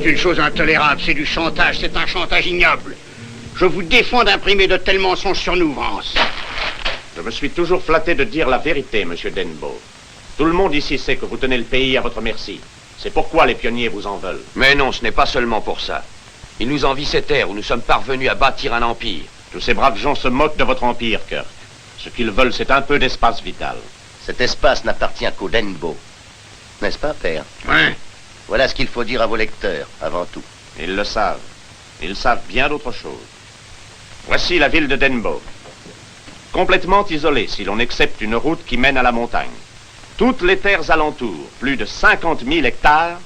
C'est une chose intolérable, c'est du chantage, c'est un chantage ignoble. Je vous défends d'imprimer de tels mensonges sur nous, Vance. Je me suis toujours flatté de dire la vérité, monsieur Denbo. Tout le monde ici sait que vous tenez le pays à votre merci. C'est pourquoi les pionniers vous en veulent. Mais non, ce n'est pas seulement pour ça. Ils nous envient ces terres où nous sommes parvenus à bâtir un empire. Tous ces braves gens se moquent de votre empire, Kirk. Ce qu'ils veulent, c'est un peu d'espace vital. Cet espace n'appartient qu'aux Denbo. N'est-ce pas, père? Ouais. Voilà ce qu'il faut dire à vos lecteurs, avant tout. Ils le savent. Ils savent bien d'autres choses. Voici la ville de Denbo. Complètement isolée, si l'on accepte une route qui mène à la montagne. Toutes les terres alentours, plus de 50 000 hectares,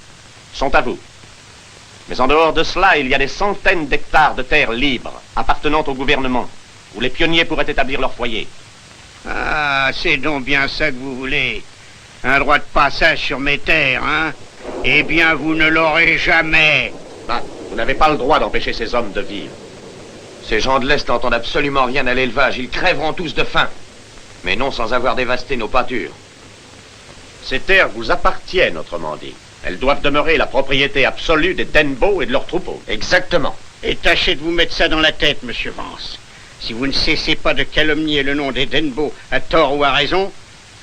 sont à vous. Mais en dehors de cela, il y a des centaines d'hectares de terres libres, appartenant au gouvernement, où les pionniers pourraient établir leur foyer. Ah, c'est donc bien ça que vous voulez. Un droit de passage sur mes terres, hein? Eh bien, vous ne l'aurez jamais. Ah, vous n'avez pas le droit d'empêcher ces hommes de vivre. Ces gens de l'Est n'entendent absolument rien à l'élevage. Ils crèveront tous de faim. Mais non sans avoir dévasté nos pâtures. Ces terres vous appartiennent, autrement dit. Elles doivent demeurer la propriété absolue des Denbo et de leurs troupeaux. Exactement. Et tâchez de vous mettre ça dans la tête, monsieur Vance. Si vous ne cessez pas de calomnier le nom des Denbo à tort ou à raison,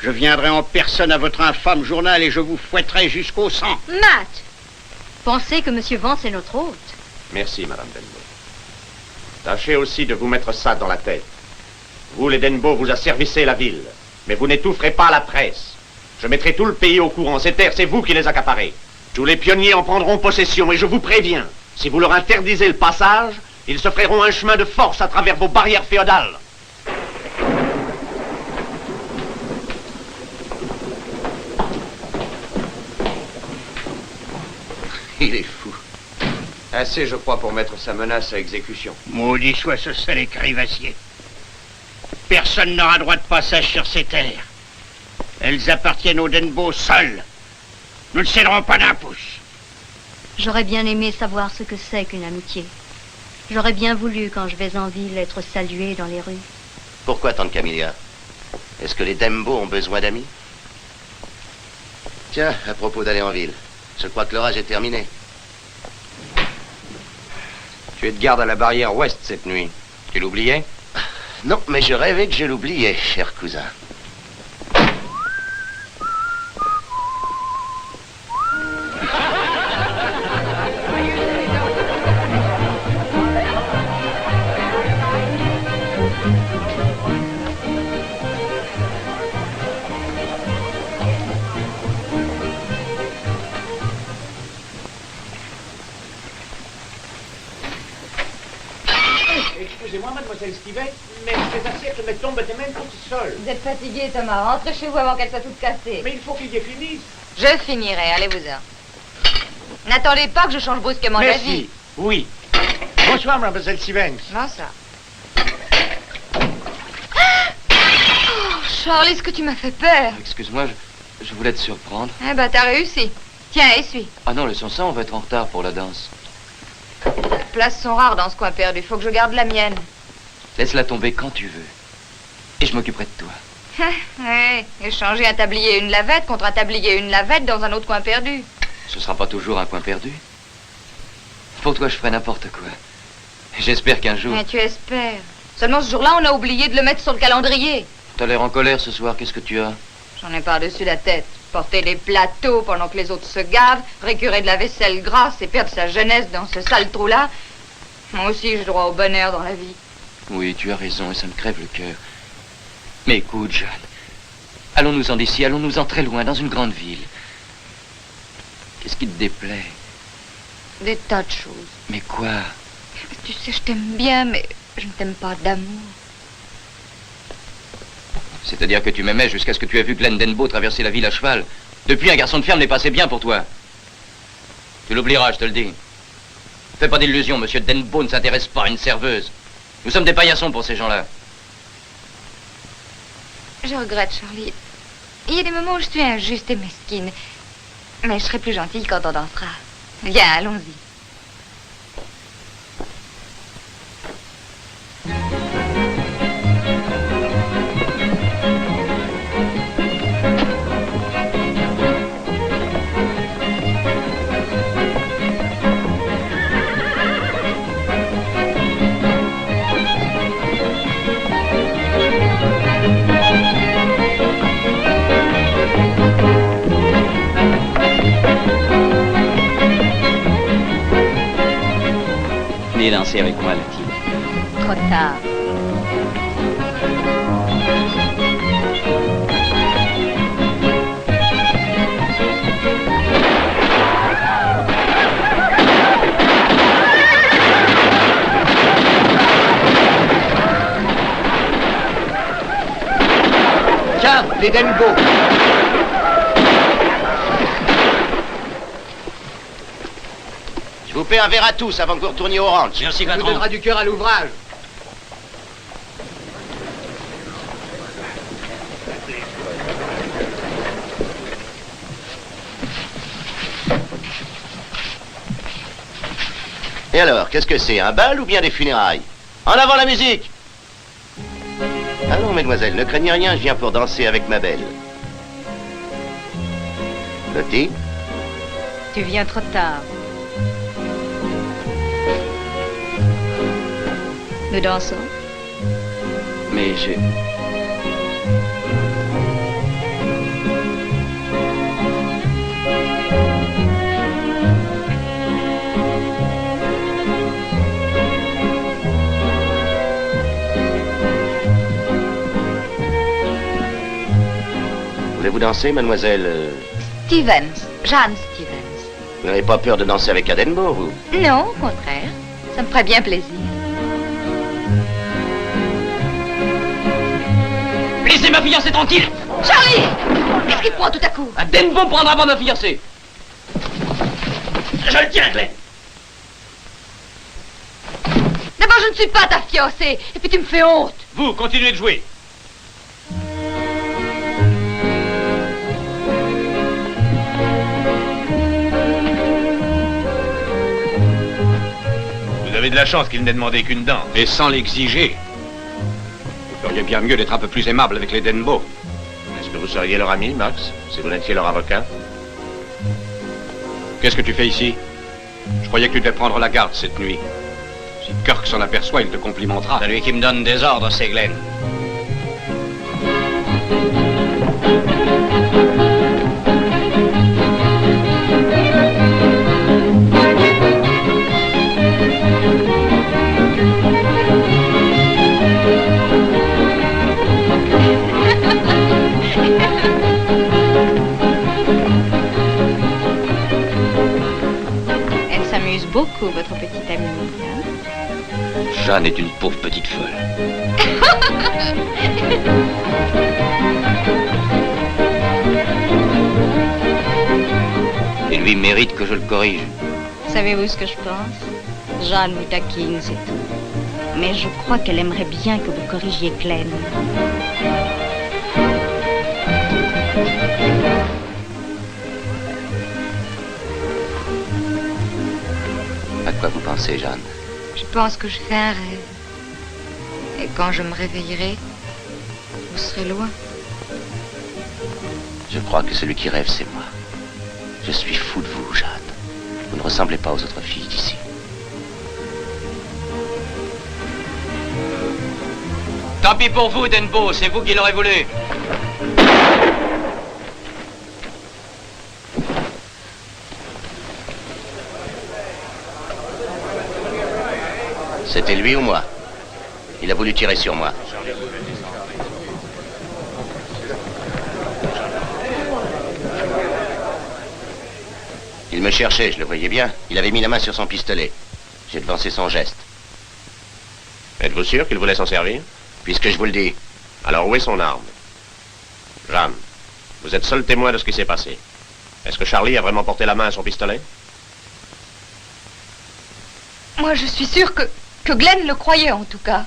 je viendrai en personne à votre infâme journal et je vous fouetterai jusqu'au sang. Matt, pensez que monsieur Vance est notre hôte. Merci, madame Denbo. Tâchez aussi de vous mettre ça dans la tête. Vous, les Denbo, vous asservissez la ville, mais vous n'étoufferez pas la presse. Je mettrai tout le pays au courant. Ces terres, c'est vous qui les accaparez. Tous les pionniers en prendront possession et je vous préviens, si vous leur interdisez le passage, ils se feront un chemin de force à travers vos barrières féodales. Il est fou. Assez, je crois, pour mettre sa menace à exécution. Maudit soit ce sale écrivassier. Personne n'aura droit de passage sur ces terres. Elles appartiennent aux Denbo seuls. Nous ne céderons pas d'un pouce. J'aurais bien aimé savoir ce que c'est qu'une amitié. J'aurais bien voulu, quand je vais en ville, être saluée dans les rues. Pourquoi, tante Camilla? Est-ce que les Denbo ont besoin d'amis? Tiens, à propos d'aller en ville, je crois que l'orage est terminé. Tu es de garde à la barrière ouest cette nuit. Tu l'oubliais? Non, mais je rêvais que je l'oubliais, cher cousin. Excusez-moi, mademoiselle Stevens, mais ces assiettes me tombent des mains toutes seules. Vous êtes fatigué, Thomas. Rentrez chez vous avant qu'elles soient toutes cassées. Mais il faut qu'ils y finissent. Je finirai, allez-vous-en. N'attendez pas que je change brusquement d'avis. Merci. Oui. Bonsoir, mademoiselle Stevens. Non, ça. Oh, Charles, est-ce que tu m'as fait peur? Excuse-moi, je voulais te surprendre. Eh ben, t'as réussi. Tiens, essuie. Ah non, laissons ça, on va être en retard pour la danse. Les places sont rares dans ce coin perdu. Faut que je garde la mienne. Laisse-la tomber quand tu veux. Et je m'occuperai de toi. Ouais, échanger un tablier et une lavette contre un tablier et une lavette dans un autre coin perdu. Ce sera pas toujours un coin perdu. Pour toi, je ferai n'importe quoi. J'espère qu'un jour... Mais tu espères. Seulement ce jour-là, on a oublié de le mettre sur le calendrier. T'as l'air en colère ce soir, qu'est-ce que tu as? J'en ai par-dessus la tête. Porter des plateaux pendant que les autres se gavent, récurer de la vaisselle grasse et perdre sa jeunesse dans ce sale trou-là. Moi aussi, j'ai droit au bonheur dans la vie. Oui, tu as raison et ça me crève le cœur. Mais écoute, Jeanne, allons-nous-en d'ici, allons-nous-en très loin, dans une grande ville. Qu'est-ce qui te déplaît? Des tas de choses. Mais quoi? Tu sais, je t'aime bien, mais je ne t'aime pas d'amour. C'est-à-dire que tu m'aimais jusqu'à ce que tu aies vu Glenn Denbo traverser la ville à cheval. Depuis, un garçon de ferme n'est pas assez bien pour toi. Tu l'oublieras, je te le dis. Fais pas d'illusions, monsieur Denbo ne s'intéresse pas à une serveuse. Nous sommes des paillassons pour ces gens-là. Je regrette, Charlie. Il y a des moments où je suis injuste et mesquine. Mais je serai plus gentille quand on dansera. Viens, allons-y. Venez danser avec moi, Letty. Trop tard. Tiens, les Denbo. Je vous paie un verre à tous avant que vous retourniez au ranch. Merci, patron. On donnera du cœur à l'ouvrage. Et alors, qu'est-ce que c'est? Un bal ou bien des funérailles? En avant la musique! Allons, mesdemoiselles, ne craignez rien, je viens pour danser avec ma belle. Lottie? Tu viens trop tard. Nous dansons. Mais j'ai... Voulez-vous danser, mademoiselle Stevens. Jeanne Stevens. Vous n'avez pas peur de danser avec Adenbo, vous? Non, au contraire. Ça me ferait bien plaisir. Laissez ma fiancée tranquille! Charlie! Qu'est-ce qu'il prend tout à coup? Un Denbo prendra pas ma fiancée! Je le tiens, Glenn! D'abord, je ne suis pas ta fiancée. Et puis tu me fais honte. Vous, continuez de jouer. Vous avez de la chance qu'il n'ait demandé qu'une danse. Et sans l'exiger. Vous feriez bien mieux d'être un peu plus aimable avec les Denbo. Est-ce que vous seriez leur ami, Max, si vous n'étiez leur avocat? Qu'est-ce que tu fais ici? Je croyais que tu devais prendre la garde cette nuit. Si Kirk s'en aperçoit, il te complimentera. Celui qui me donne des ordres, c'est Glenn. Elle s'amuse beaucoup, votre petite amie. Hein? Jeanne est une pauvre petite folle. Et lui mérite que je le corrige. Savez-vous ce que je pense? Jeanne vous taquine, c'est tout. Mais je crois qu'elle aimerait bien que vous corrigiez Glenn. À quoi vous pensez, Jeanne? Je pense que je fais un rêve. Et quand je me réveillerai, vous serez loin. Je crois que celui qui rêve, c'est moi. Je suis fou de vous, Jade. Vous ne ressemblez pas aux autres filles d'ici. Tant pis pour vous, Denbo, c'est vous qui l'aurez voulu. C'était lui ou moi? Il a voulu tirer sur moi. Il me cherchait, je le voyais bien. Il avait mis la main sur son pistolet. J'ai devancé son geste. Êtes-vous sûr qu'il voulait s'en servir? Puisque je vous le dis. Alors où est son arme? Jeanne, vous êtes seul témoin de ce qui s'est passé. Est-ce que Charlie a vraiment porté la main à son pistolet? Moi, je suis sûre que Glenn le croyait, en tout cas.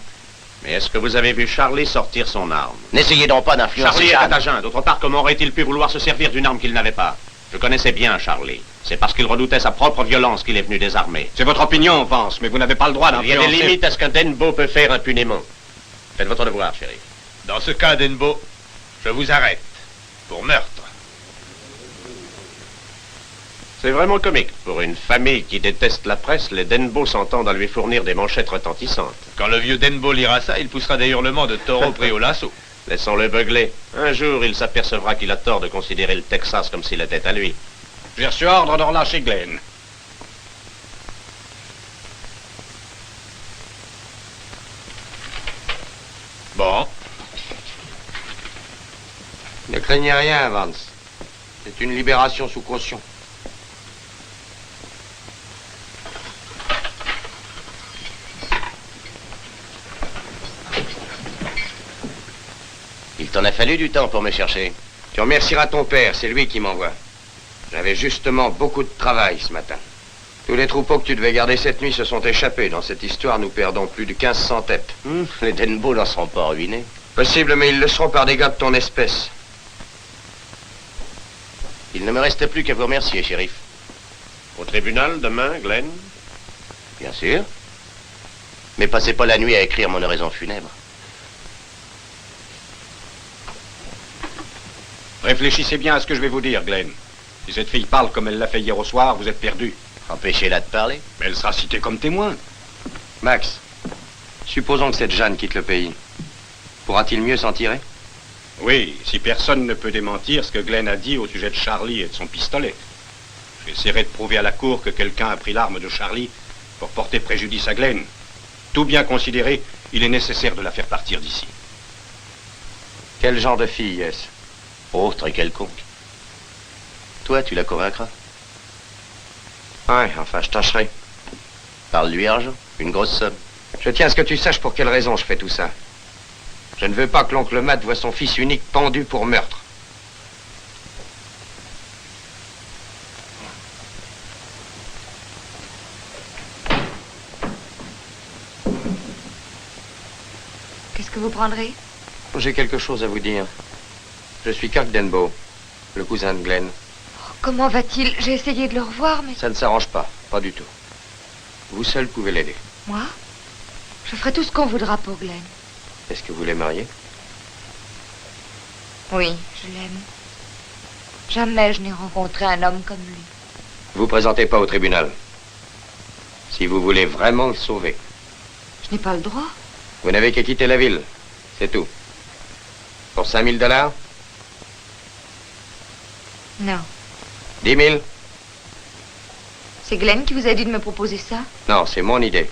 Mais est-ce que vous avez vu Charlie sortir son arme? N'essayez donc pas d'influencer Charlie est Jeanne. à Jean. D'autre part, comment aurait-il pu vouloir se servir d'une arme qu'il n'avait pas? Je connaissais bien Charlie. C'est parce qu'il redoutait sa propre violence qu'il est venu désarmé. C'est votre opinion, Vance, mais vous n'avez pas le droit Il y a d'influencer. des limites à ce qu'un Denbo peut faire impunément. Faites votre devoir, shérif. Dans ce cas, Denbo, je vous arrête. Pour meurtre. C'est vraiment comique. Pour une famille qui déteste la presse, les Denbo s'entendent à lui fournir des manchettes retentissantes. Quand le vieux Denbo lira ça, il poussera des hurlements de taureau pris au lasso. Laissons-le beugler. Un jour, il s'apercevra qu'il a tort de considérer le Texas comme s'il était à lui. J'ai reçu ordre de relâcher Glenn. Bon. Ne craignez rien, Vance. C'est une libération sous caution. Il t'en a fallu du temps pour me chercher. Tu remercieras ton père, c'est lui qui m'envoie. J'avais justement beaucoup de travail ce matin. Tous les troupeaux que tu devais garder cette nuit se sont échappés. Dans cette histoire, nous perdons plus de 1500 têtes. Les Denbo n'en seront pas ruinés. Possible, mais ils le seront par des gars de ton espèce. Il ne me reste plus qu'à vous remercier, shérif. Au tribunal, demain, Glenn? Bien sûr. Mais passez pas la nuit à écrire mon oraison funèbre. Réfléchissez bien à ce que je vais vous dire, Glenn. Si cette fille parle comme elle l'a fait hier au soir, vous êtes perdu. Empêchez-la de parler. Mais elle sera citée comme témoin. Max, supposons que cette Jeanne quitte le pays. Pourra-t-il mieux s'en tirer? Oui, si personne ne peut démentir ce que Glenn a dit au sujet de Charlie et de son pistolet. J'essaierai de prouver à la cour que quelqu'un a pris l'arme de Charlie pour porter préjudice à Glenn. Tout bien considéré, il est nécessaire de la faire partir d'ici. Quel genre de fille est-ce? Autre et quelconque. Toi, tu la convaincras. Ouais, enfin, je tâcherai. Parle-lui argent, une grosse somme. Je tiens à ce que tu saches pour quelle raison je fais tout ça. Je ne veux pas que l'oncle Matt voie son fils unique pendu pour meurtre. Qu'est-ce que vous prendrez? J'ai quelque chose à vous dire. Je suis Kirk Denbo, le cousin de Glenn. Comment va-t-il? J'ai essayé de le revoir, mais... Ça ne s'arrange pas du tout. Vous seul pouvez l'aider. Moi? Je ferai tout ce qu'on voudra pour Glenn. Est-ce que vous l'aimeriez? Oui, je l'aime. Jamais je n'ai rencontré un homme comme lui. Vous présentez pas au tribunal. Si vous voulez vraiment le sauver. Je n'ai pas le droit. Vous n'avez qu'à quitter la ville. C'est tout. Pour 5 000 $? Non. 10 000? C'est Glenn qui vous a dit de me proposer ça? Non, c'est mon idée.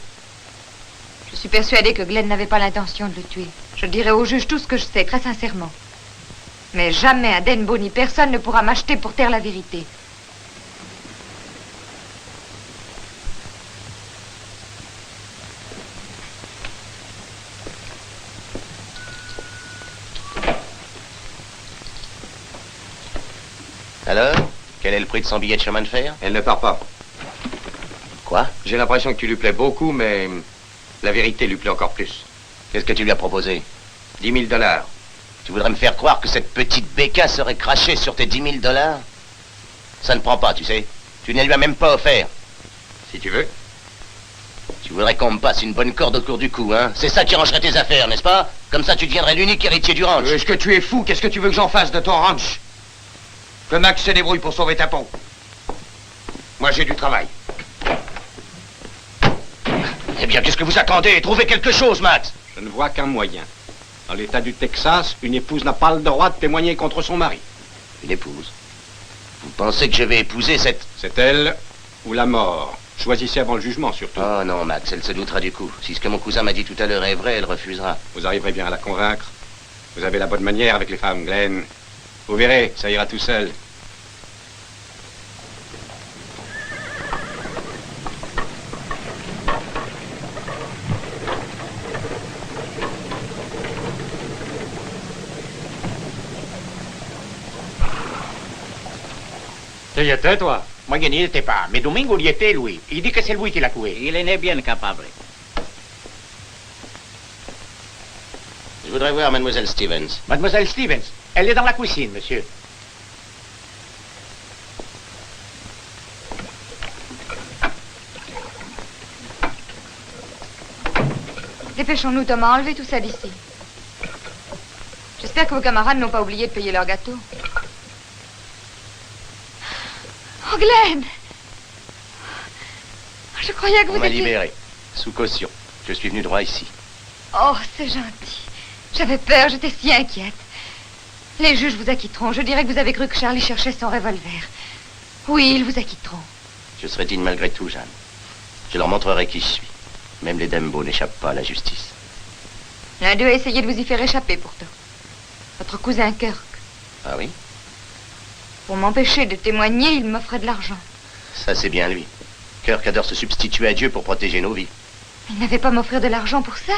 Je suis persuadée que Glenn n'avait pas l'intention de le tuer. Je dirai au juge tout ce que je sais, très sincèrement. Mais jamais à Denbo ni personne ne pourra m'acheter pour taire la vérité. Alors, quel est le prix de son billet de chemin de fer? Elle ne part pas. Quoi? J'ai l'impression que tu lui plais beaucoup, mais la vérité lui plaît encore plus. Qu'est-ce que tu lui as proposé? 10 000 $. Tu voudrais me faire croire que cette petite bécasse serait crachée sur tes 10 000 $? Ça ne prend pas, tu sais. Tu ne lui as même pas offert. Si tu veux. Tu voudrais qu'on me passe une bonne corde autour du cou, hein? C'est ça qui rangerait tes affaires, n'est-ce pas? Comme ça, tu deviendrais l'unique héritier du ranch. Est-ce que tu es fou? Qu'est-ce que tu veux que j'en fasse de ton ranch? Que Max se débrouille pour sauver ta peau. Moi, j'ai du travail. Eh bien, qu'est-ce que vous attendez? Trouvez quelque chose, Max. Je ne vois qu'un moyen. Dans l'État du Texas, une épouse n'a pas le droit de témoigner contre son mari. Une épouse? Vous pensez que je vais épouser cette... C'est elle ou la mort. Choisissez avant le jugement, surtout. Oh non, Max, elle se doutera du coup. Si ce que mon cousin m'a dit tout à l'heure est vrai, elle refusera. Vous arriverez bien à la convaincre. Vous avez la bonne manière avec les femmes, Glenn. Vous verrez, ça ira tout seul. Tu y étais, toi? Moi, je n'y étais pas, mais Domingo y était, lui. Il dit que c'est lui qui l'a tué. Il en est bien capable. Je voudrais voir Mademoiselle Stevens. Mademoiselle Stevens, elle est dans la cuisine, monsieur. Dépêchons-nous, Thomas, enlevez tout ça d'ici. J'espère que vos camarades n'ont pas oublié de payer leur gâteau. Oh, Glenn! Je croyais que On vous m'a étiez... libéré, sous caution. Je suis venu droit ici. Oh, c'est gentil. J'avais peur, j'étais si inquiète. Les juges vous acquitteront. Je dirais que vous avez cru que Charlie cherchait son revolver. Oui, ils vous acquitteront. Je serai digne malgré tout, Jeanne. Je leur montrerai qui je suis. Même les Denbo n'échappent pas à la justice. L'un d'eux a essayé de vous y faire échapper, pourtant. Votre cousin Kirk. Ah oui? Pour m'empêcher de témoigner, il m'offrait de l'argent. Ça, c'est bien lui. Kirk adore se substituer à Dieu pour protéger nos vies. Il n'avait pas à m'offrir de l'argent pour ça.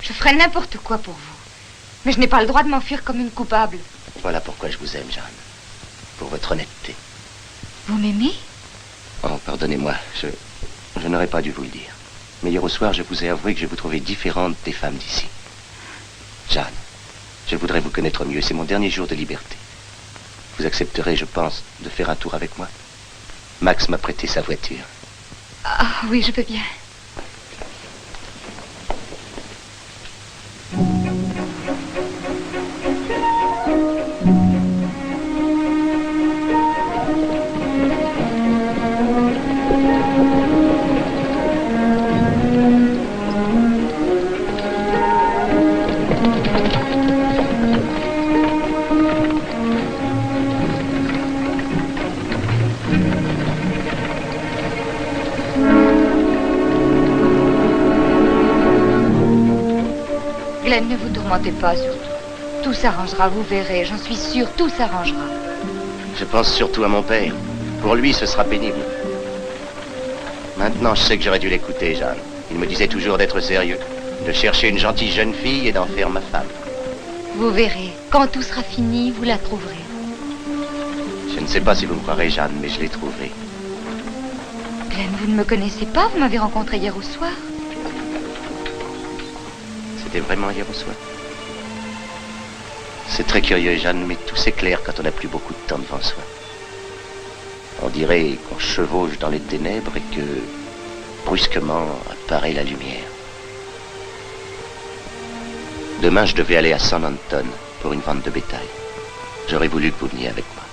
Je ferais n'importe quoi pour vous. Mais je n'ai pas le droit de m'enfuir comme une coupable. Voilà pourquoi je vous aime, Jeanne. Pour votre honnêteté. Vous m'aimez? Oh, pardonnez-moi, je n'aurais pas dû vous le dire. Mais hier au soir, je vous ai avoué que je vous trouvais différente des femmes d'ici. Jeanne, je voudrais vous connaître mieux. C'est mon dernier jour de liberté. Vous accepterez, je pense, de faire un tour avec moi? Max m'a prêté sa voiture. Ah oui, je peux bien. Glenn, ne vous tourmentez pas, surtout. Tout s'arrangera, vous verrez. J'en suis sûre, tout s'arrangera. Je pense surtout à mon père. Pour lui, ce sera pénible. Maintenant, je sais que j'aurais dû l'écouter, Jeanne. Il me disait toujours d'être sérieux, de chercher une gentille jeune fille et d'en faire ma femme. Vous verrez. Quand tout sera fini, vous la trouverez. Je ne sais pas si vous me croirez, Jeanne, mais je l'ai trouvée. Glenn, vous ne me connaissez pas? Vous m'avez rencontré hier au soir. C'était vraiment hier au soir. C'est très curieux, Jeanne, mais tout s'éclaire quand on n'a plus beaucoup de temps devant soi. On dirait qu'on chevauche dans les ténèbres et que, brusquement, apparaît la lumière. Demain, je devais aller à San Anton pour une vente de bétail. J'aurais voulu que vous veniez avec moi.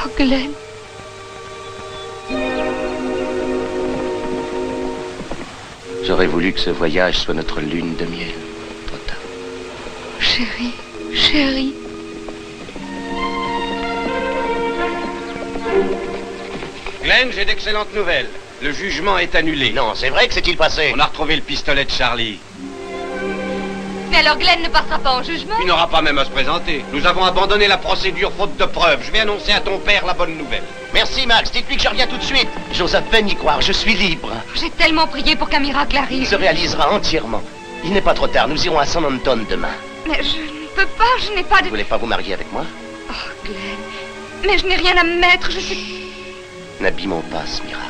Oh, Glenn. J'aurais voulu que ce voyage soit notre lune de miel. Trop tard. Chérie, chérie. Glenn, j'ai d'excellentes nouvelles. Le jugement est annulé. Non, c'est vrai que s'est-il passé? On a retrouvé le pistolet de Charlie. Mais alors Glenn ne passera pas en jugement? Il n'aura pas même à se présenter. Nous avons abandonné la procédure faute de preuves. Je vais annoncer à ton père la bonne nouvelle. Merci, Max. Dites-lui que je reviens tout de suite. J'ose à peine y croire. Je suis libre. J'ai tellement prié pour qu'un miracle Il arrive. se réalisera entièrement. Il n'est pas trop tard. Nous irons à San Anton demain. Mais je ne peux pas, je n'ai pas Vous de... voulez pas vous marier avec moi? Oh, Glenn. Mais je n'ai rien à me mettre, je suis... N'abîmons pas ce miracle.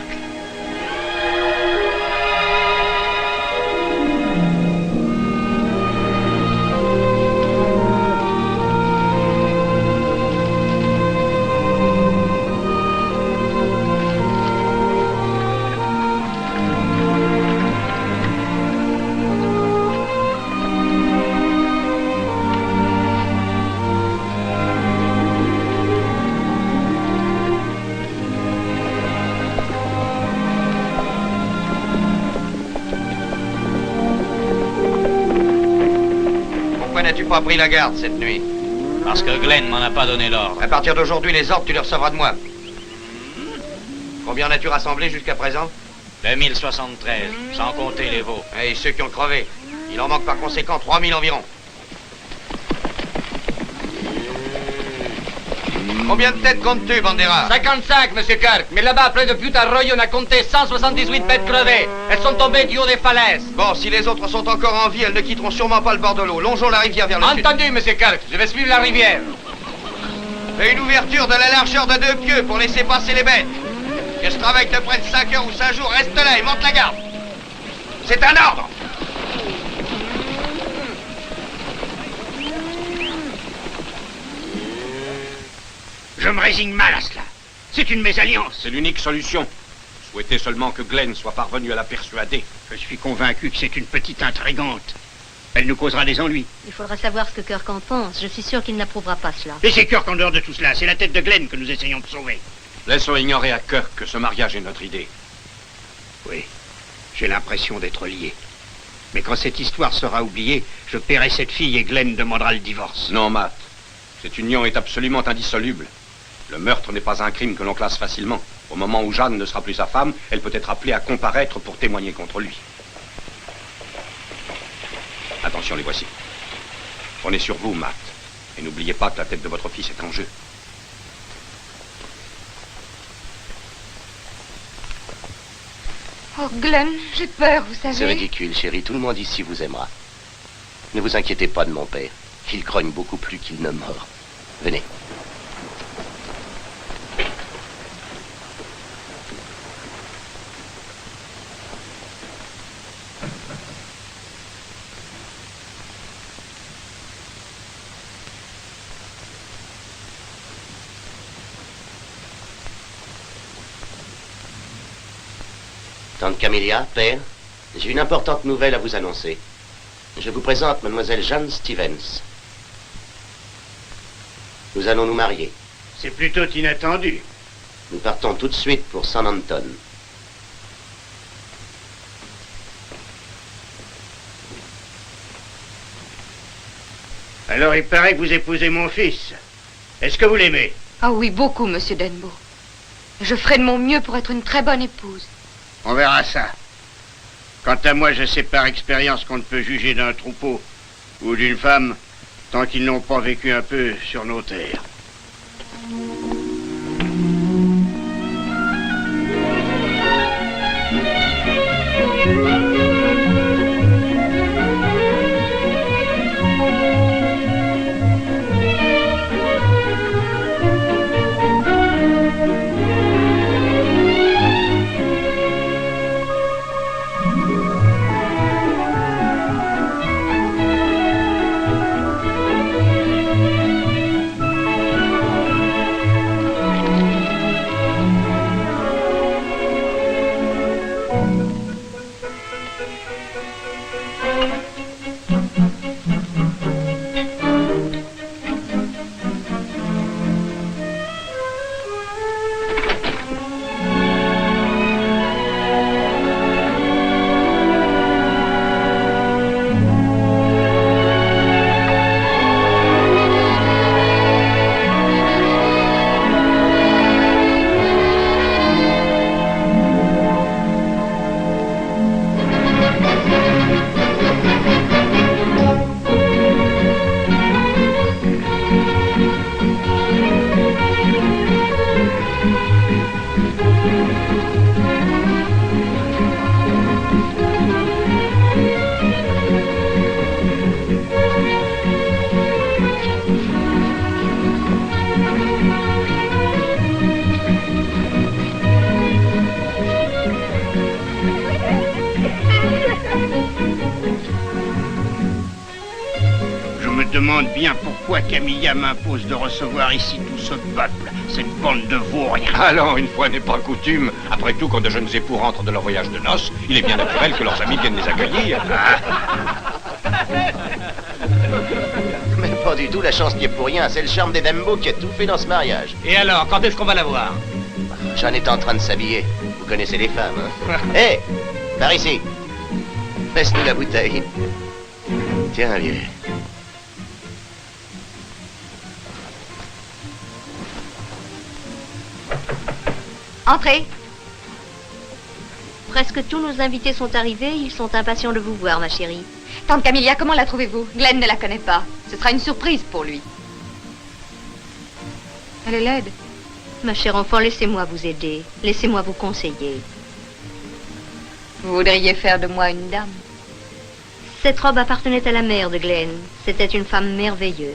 pas pris la garde cette nuit? Parce que Glenn m'en a pas donné l'ordre. À partir d'aujourd'hui, les ordres, tu les recevras de moi. Combien en as-tu rassemblé jusqu'à présent? 2073, sans compter les veaux. Et ceux qui ont crevé. Il en manque par conséquent 3000 environ. Combien de têtes comptes-tu, Bandera? 55, monsieur Kirk. Mais là-bas, près de Butte-Arroyo, on a compté 178 bêtes crevées. Elles sont tombées du haut des falaises. Bon, si les autres sont encore en vie, elles ne quitteront sûrement pas le bord de l'eau. Longeons la rivière vers le sud. Entendu, monsieur Kirk. Je vais suivre la rivière. Fais une ouverture de la largeur de 2 pieds pour laisser passer les bêtes. Que ce travail te prenne 5 heures ou 5 jours, reste là et monte la garde. C'est un ordre. Je me résigne mal à cela. C'est une mésalliance. C'est l'unique solution. Souhaitez seulement que Glenn soit parvenu à la persuader. Je suis convaincu que c'est une petite intrigante. Elle nous causera des ennuis. Il faudra savoir ce que Kirk en pense. Je suis sûr qu'il n'approuvera pas cela. Et c'est Kirk en dehors de tout cela. C'est la tête de Glenn que nous essayons de sauver. Laissons ignorer à Kirk que ce mariage est notre idée. Oui, j'ai l'impression d'être lié. Mais quand cette histoire sera oubliée, je paierai cette fille et Glenn demandera le divorce. Non, Matt. Cette union est absolument indissoluble. Le meurtre n'est pas un crime que l'on classe facilement. Au moment où Jeanne ne sera plus sa femme, elle peut être appelée à comparaître pour témoigner contre lui. Attention, les voici. Prenez sur vous, Matt. Et n'oubliez pas que la tête de votre fils est en jeu. Oh, Glenn, j'ai peur, vous savez. C'est ridicule, chérie. Tout le monde ici vous aimera. Ne vous inquiétez pas de mon père. Il grogne beaucoup plus qu'il ne mord. Venez. Tante Camélia, père, j'ai une importante nouvelle à vous annoncer. Je vous présente mademoiselle Jeanne Stevens. Nous allons nous marier. C'est plutôt inattendu. Nous partons tout de suite pour San Anton. Alors il paraît que vous épousez mon fils. Est-ce que vous l'aimez? Ah oui, beaucoup, monsieur Denbo. Je ferai de mon mieux pour être une très bonne épouse. On verra ça. Quant à moi, je sais par expérience qu'on ne peut juger d'un troupeau ou d'une femme tant qu'ils n'ont pas vécu un peu sur nos terres. demande bien pourquoi Camilla m'impose de recevoir ici tout ce peuple, cette bande de vauriens. Allons, une fois n'est pas coutume. Après tout, quand de jeunes époux rentrent de leur voyage de noces, il est bien naturel que leurs amis viennent les accueillir. Mais pas du tout, la chance n'y est pour rien. C'est le charme des Dembo qui a tout fait dans ce mariage. Et alors, quand est-ce qu'on va la voir? Jeanne est en train de s'habiller. Vous connaissez les femmes, hein? Hé, par ici. Passe-nous la bouteille. Tiens, vieux. Entrez. Presque tous nos invités sont arrivés. Ils sont impatients de vous voir, ma chérie. Tante Camilla, comment la trouvez-vous? Glenn ne la connaît pas. Ce sera une surprise pour lui. Elle est laide. Ma chère enfant, laissez-moi vous aider. Laissez-moi vous conseiller. Vous voudriez faire de moi une dame? Cette robe appartenait à la mère de Glenn. C'était une femme merveilleuse.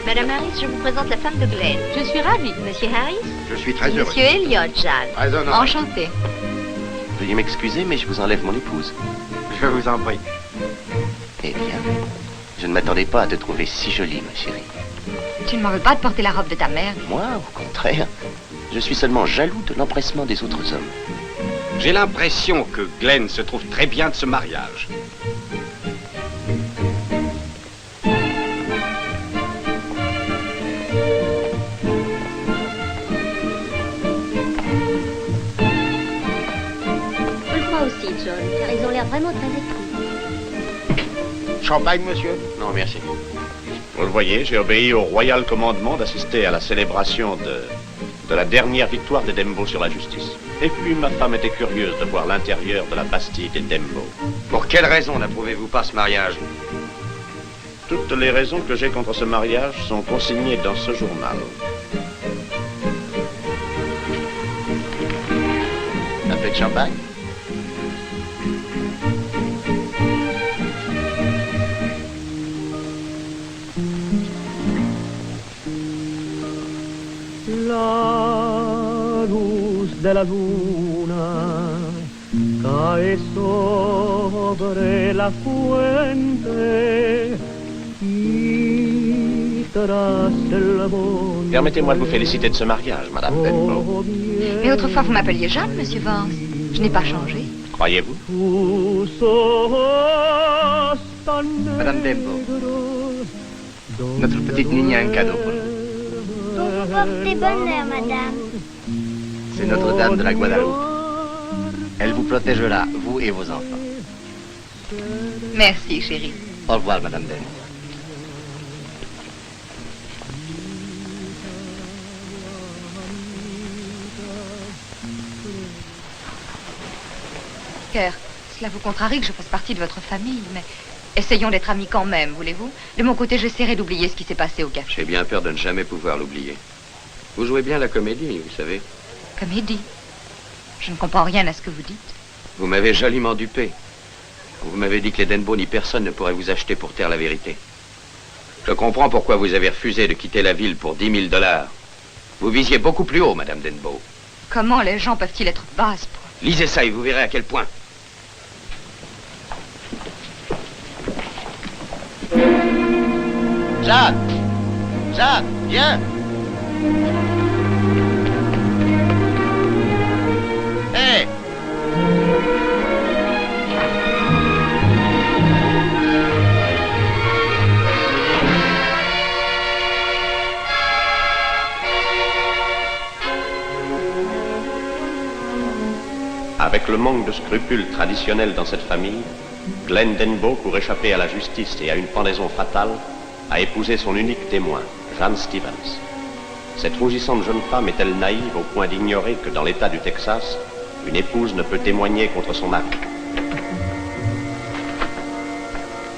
Madame Harris, je vous présente la femme de Glenn. Je suis ravie. Monsieur Harris? Je suis très heureux. Monsieur Elliot, Jeanne. Très honoré. Enchantée. Veuillez m'excuser, mais je vous enlève mon épouse. Je vous en prie. Eh bien, je ne m'attendais pas à te trouver si jolie, ma chérie. Tu ne m'en veux pas de porter la robe de ta mère? Moi, au contraire, je suis seulement jaloux de l'empressement des autres hommes. J'ai l'impression que Glenn se trouve très bien de ce mariage. Je le crois aussi, John, car ils ont l'air vraiment très épris. Champagne, monsieur? Non, merci. Vous le voyez, j'ai obéi au royal commandement d'assister à la célébration de la dernière victoire des Dembo sur la justice. Et puis ma femme était curieuse de voir l'intérieur de la Bastille des Dembo. Pour quelle raison n'approuvez-vous pas ce mariage? Toutes les raisons que j'ai contre ce mariage sont consignées dans ce journal. Un peu de champagne? La luz de la luna cae sobre la fuente y tras el monte. Permettez-moi de vous féliciter de ce mariage, Madame Denbo. Mais autrefois, vous m'appeliez Jeanne, Monsieur Vance. Je n'ai pas changé. Croyez-vous? Madame Dembo, notre petite Nini a un cadeau pour vous. Pour vous porter bonheur, madame. C'est Notre-Dame de la Guadalupe. Elle vous protégera, vous et vos enfants. Merci, chérie. Au revoir, Madame Dembo. Cœur, cela vous contrarie que je fasse partie de votre famille, mais essayons d'être amis quand même, voulez-vous? De mon côté, j'essaierai d'oublier ce qui s'est passé au café. J'ai bien peur de ne jamais pouvoir l'oublier. Vous jouez bien la comédie, vous savez. Comédie? Je ne comprends rien à ce que vous dites. Vous m'avez joliment dupé. Vous m'avez dit que les Denbo ni personne ne pourrait vous acheter pour taire la vérité. Je comprends pourquoi vous avez refusé de quitter la ville pour 10 000 $. Vous visiez beaucoup plus haut, Madame Denbo. Comment les gens peuvent-ils être basses pour... Lisez ça et vous verrez à quel point. Jeanne! Jeanne, viens! Hé! Avec le manque de scrupules traditionnels dans cette famille, Glenn Denbo, pour échapper à la justice et à une pendaison fatale, a épousé son unique témoin, Jeanne Stevens. Cette rougissante jeune femme est-elle naïve au point d'ignorer que dans l'État du Texas, une épouse ne peut témoigner contre son mari?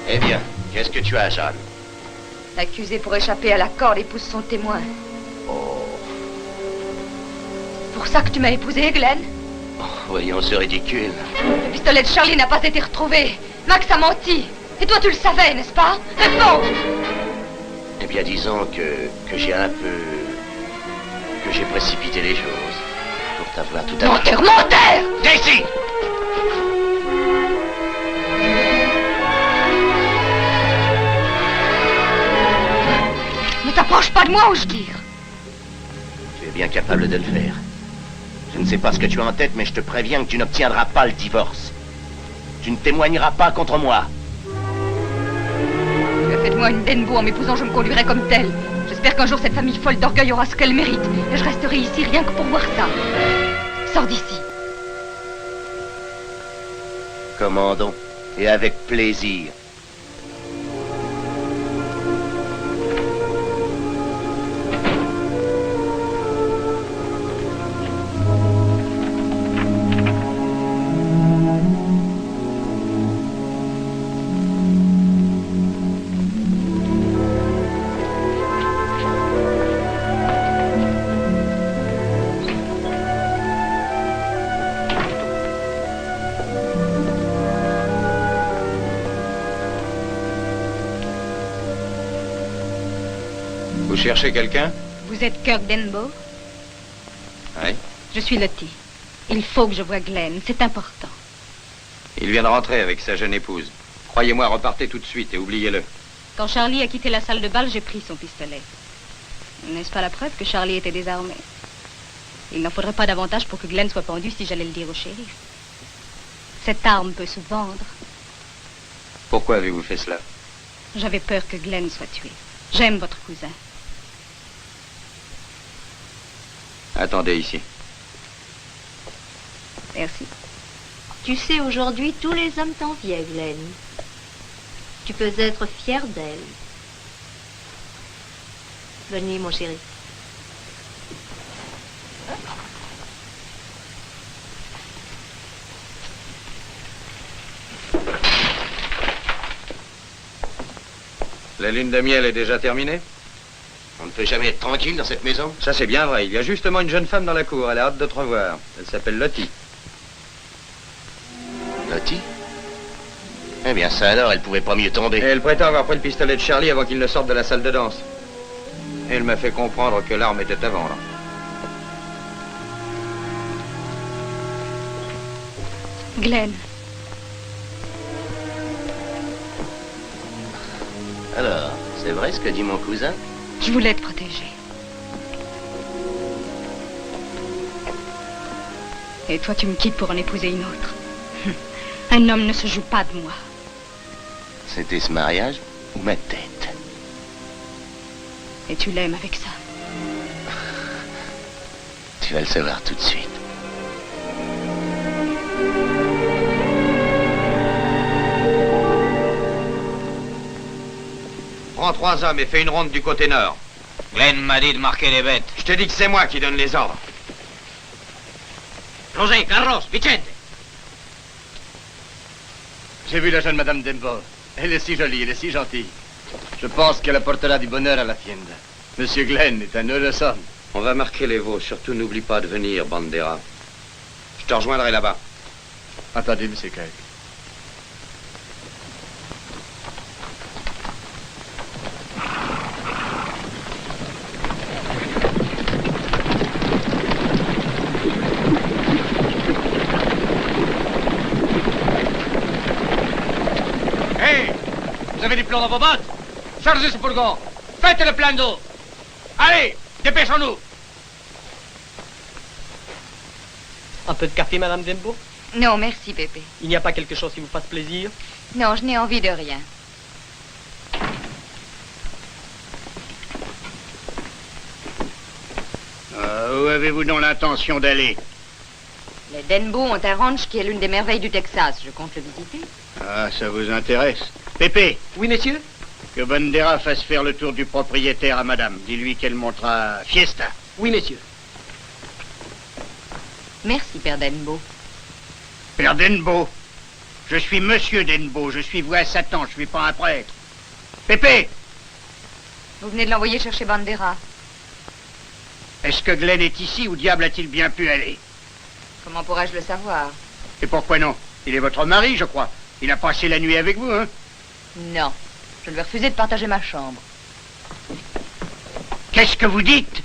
Eh bien, qu'est-ce que tu as, Jeanne? L'accusé pour échapper à la corde épouse son témoin. Oh, Pour ça que tu m'as épousé, Glenn? voyons, c'est ridicule. Le pistolet de Charlie n'a pas été retrouvé. Max a menti. Et toi, tu le savais, n'est-ce pas? Réponds! Eh bien, disons que j'ai un peu... que j'ai précipité les choses. Pour t'avoir tout à l'heure... Menteur, menteur! D'ici! Ne t'approche pas de moi, ou je tire. bien capable de le faire. Je ne sais pas ce que tu as en tête, mais je te préviens que tu n'obtiendras pas le divorce. Tu ne témoigneras pas contre moi. Faites-moi une Denbo, en m'épousant, je me conduirai comme telle. J'espère qu'un jour cette famille folle d'orgueil aura ce qu'elle mérite. Et je resterai ici rien que pour voir ça. Sors d'ici. Commandons, et avec plaisir. Vous cherchez quelqu'un? Vous êtes Kirk Denbo? Oui. Je suis Lottie. Il faut que je voie Glenn, c'est important. Il vient de rentrer avec sa jeune épouse. Croyez-moi, repartez tout de suite et oubliez-le. Quand Charlie a quitté la salle de bal, j'ai pris son pistolet. N'est-ce pas la preuve que Charlie était désarmé? Il n'en faudrait pas davantage pour que Glenn soit pendu si j'allais le dire au shérif. Cette arme peut se vendre. Pourquoi avez-vous fait cela? J'avais peur que Glenn soit tué. J'aime votre cousin. Attendez ici. Merci. Tu sais, aujourd'hui, tous les hommes t'enviaient, Glenn. Tu peux être fier d'elle. Bonne nuit, mon chéri. La lune de miel est déjà terminée? On ne peut jamais être tranquille dans cette maison. Ça, c'est bien vrai. Il y a justement une jeune femme dans la cour. Elle a hâte de te revoir. Elle s'appelle Lottie. Lottie? Eh bien, ça alors, elle pouvait pas mieux tomber. Et elle prétend avoir pris le pistolet de Charlie avant qu'il ne sorte de la salle de danse. Et elle m'a fait comprendre que l'arme était à vendre. Glenn. Alors, c'est vrai ce que dit mon cousin? Je voulais te protéger. Et toi, tu me quittes pour en épouser une autre. Un homme ne se joue pas de moi. C'était ce mariage ou ma tête? Et tu l'aimes avec ça. Tu vas le savoir tout de suite. Prends 3 hommes et fais une ronde du côté nord. Glenn m'a dit de marquer les bêtes. Je te dis que c'est moi qui donne les ordres. José, Carlos, Vicente. J'ai vu la jeune Madame Denbo. Elle est si jolie, elle est si gentille. Je pense qu'elle apportera du bonheur à la Hacienda. Monsieur Glenn est un heureux homme. On va marquer les veaux. Surtout, n'oublie pas de venir, Bandera. Je te rejoindrai là-bas. Attendez, Monsieur Kirk. Vous avez du plomb dans vos bottes? Chargez ce fourgon. Faites le plein d'eau. Allez, dépêchons-nous. Un peu de café, Madame Denbo? Non, merci, Pépé. Il n'y a pas quelque chose qui vous fasse plaisir? Non, je n'ai envie de rien. Où avez-vous donc l'intention d'aller? Les Denbo ont un ranch qui est l'une des merveilles du Texas. Je compte le visiter. Ah, ça vous intéresse. Pépé, Oui, messieurs? que Bandera fasse faire le tour du propriétaire à madame. Dis-lui qu'elle montera fiesta. Oui, messieurs. Merci, Père Denbo. Père Denbo, je suis Monsieur Denbo, je suis voué à Satan, je suis pas un prêtre. Pépé, Vous venez de l'envoyer chercher Bandera. est-ce que Glenn est ici ou diable a-t-il bien pu aller? Comment pourrais-je le savoir? Et pourquoi non? Il est votre mari, je crois. Il a passé la nuit avec vous, hein? Non. Je lui ai refusé de partager ma chambre. Qu'est-ce que vous dites?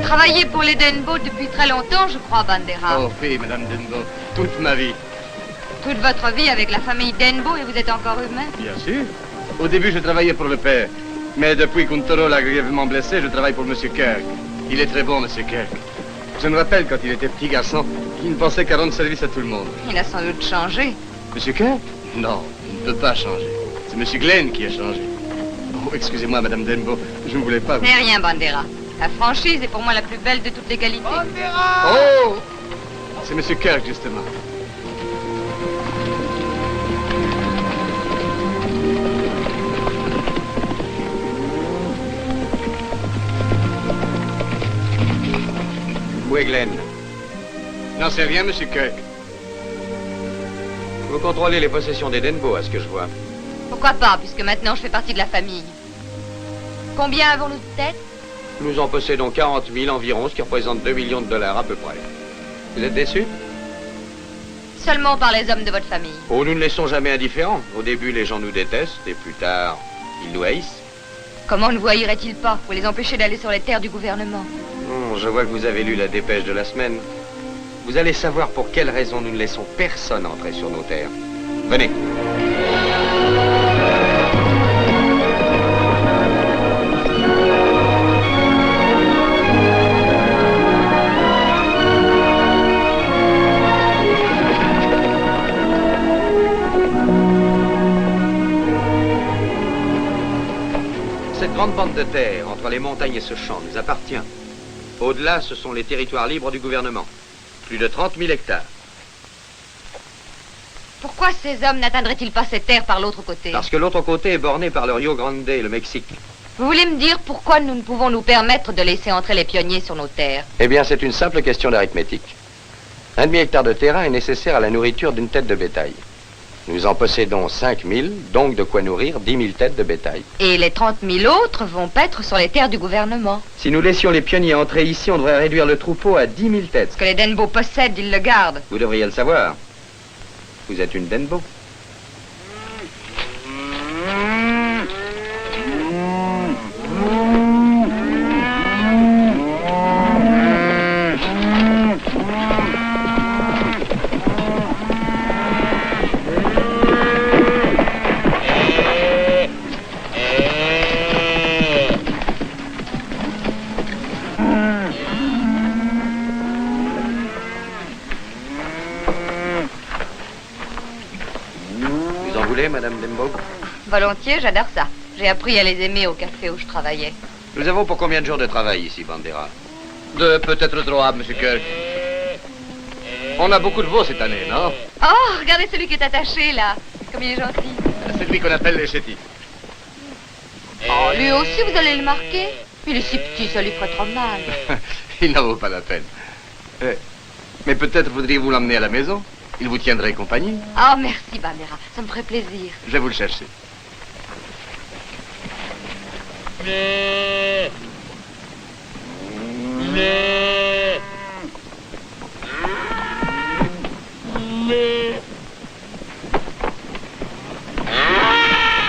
travaillez pour les Denbo depuis très longtemps, je crois, Bandera. Oh oui, Madame Denbo, toute ma vie. Toute votre vie avec la famille Denbo et vous êtes encore humain? Bien sûr. Au début, je travaillais pour le père. Mais depuis qu'Untoro l'a grièvement blessé, je travaille pour Monsieur Kirk. Il est très bon, Monsieur Kirk. Je me rappelle quand il était petit garçon, il ne pensait qu'à rendre service à tout le monde. Il a sans doute changé. Monsieur Kirk? Non, il ne peut pas changer. C'est Monsieur Glenn qui a changé. Oh, excusez-moi, Madame Denbo, je ne voulais pas... C'est rien, Bandera. La franchise est pour moi la plus belle de toutes les qualités. Bandera! Oh! C'est Monsieur Kirk, justement. Où est Glenn? Non, c'est rien, Monsieur Kirk. Vous contrôlez les possessions des Denbo, à ce que je vois. Pourquoi pas, puisque maintenant je fais partie de la famille. Combien avons-nous de têtes? Nous en possédons 40 000 environ, ce qui représente 2 millions de dollars à peu près. Vous êtes déçus? Seulement par les hommes de votre famille. Oh, nous ne les laissons jamais indifférents. Au début, les gens nous détestent, et plus tard, ils nous haïssent. Comment ne vous haïraient-ils pas? Vous les empêchez d'aller sur les terres du gouvernement. Je vois que vous avez lu la dépêche de la semaine. Vous allez savoir pour quelle raison nous ne laissons personne entrer sur nos terres. Venez. Cette grande bande de terre, entre les montagnes et ce champ, nous appartient. Au-delà, ce sont les territoires libres du gouvernement. Plus de 30 000 hectares. Pourquoi ces hommes n'atteindraient-ils pas ces terres par l'autre côté? Parce que l'autre côté est borné par le Rio Grande, le Mexique. Vous voulez me dire pourquoi nous ne pouvons nous permettre de laisser entrer les pionniers sur nos terres? Eh bien, c'est une simple question d'arithmétique. Un demi-hectare de terrain est nécessaire à la nourriture d'une tête de bétail. Nous en possédons 5 000, donc de quoi nourrir 10 000 têtes de bétail. Et les 30 000 autres vont paître sur les terres du gouvernement. Si nous laissions les pionniers entrer ici, on devrait réduire le troupeau à 10 000 têtes. Ce que les Denbo possèdent, ils le gardent. Vous devriez le savoir. Vous êtes une Denbo. Madame Denbo? Volontiers, j'adore ça. J'ai appris à les aimer au café où je travaillais. Nous avons pour combien de jours de travail ici, Bandera? 2, peut-être 3, Monsieur Kirk. On a beaucoup de veaux cette année, non? Oh, regardez celui qui est attaché, là. Comme il est gentil. C'est lui qu'on appelle les chétifs. Oh, lui aussi, vous allez le marquer? Il est si petit, ça lui ferait trop mal. Il n'en vaut pas la peine. Mais peut-être voudriez-vous l'emmener à la maison? Il vous tiendrait compagnie. Oh, merci, Bandera. Ça me ferait plaisir. Je vais vous le chercher.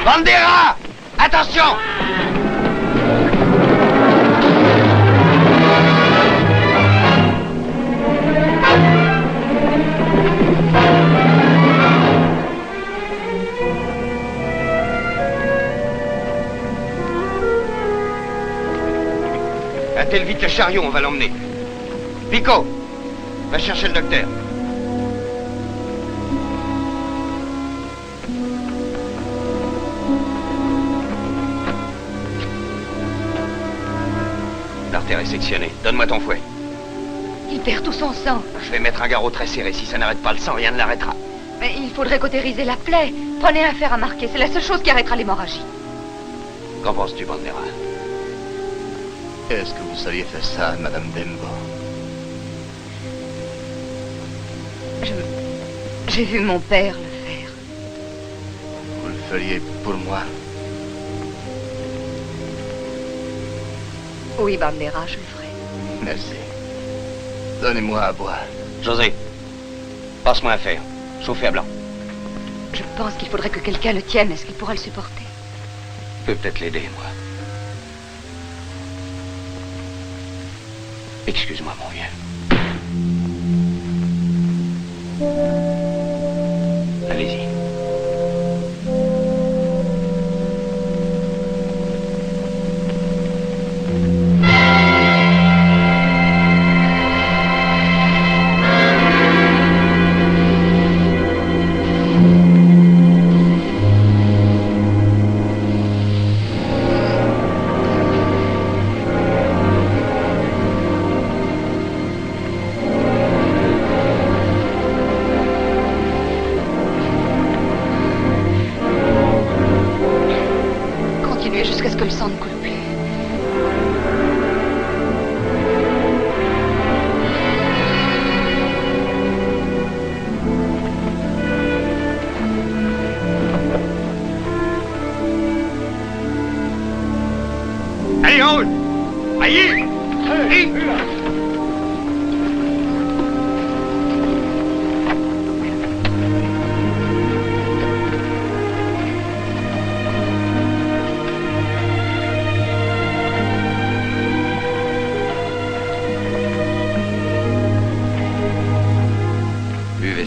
Bandera! Attention! Attelle vite le chariot, on va l'emmener. Pico, va chercher le docteur. L'artère est sectionnée. Donne-moi ton fouet. Il perd tout son sang. Je vais mettre un garrot très serré. Si ça n'arrête pas le sang, rien ne l'arrêtera. Mais il faudrait cautériser la plaie. Prenez un fer à marquer. C'est la seule chose qui arrêtera l'hémorragie. Qu'en penses-tu, Bandera? Est-ce que vous saviez faire ça, Madame Denbo? J'ai vu mon père le faire. Vous le feriez pour moi? Oui, Bandera, je le ferai. Merci. Donnez-moi à boire. José, passe-moi un fer. Chauffé à blanc. Je pense qu'il faudrait que quelqu'un le tienne. Est-ce qu'il pourra le supporter? Je peux peut-être l'aider, moi. Excuse-moi, mon vieux. Allez-y. Jusqu'à ce que le sang ne coule plus. Allez, on roule. Allez. Allez.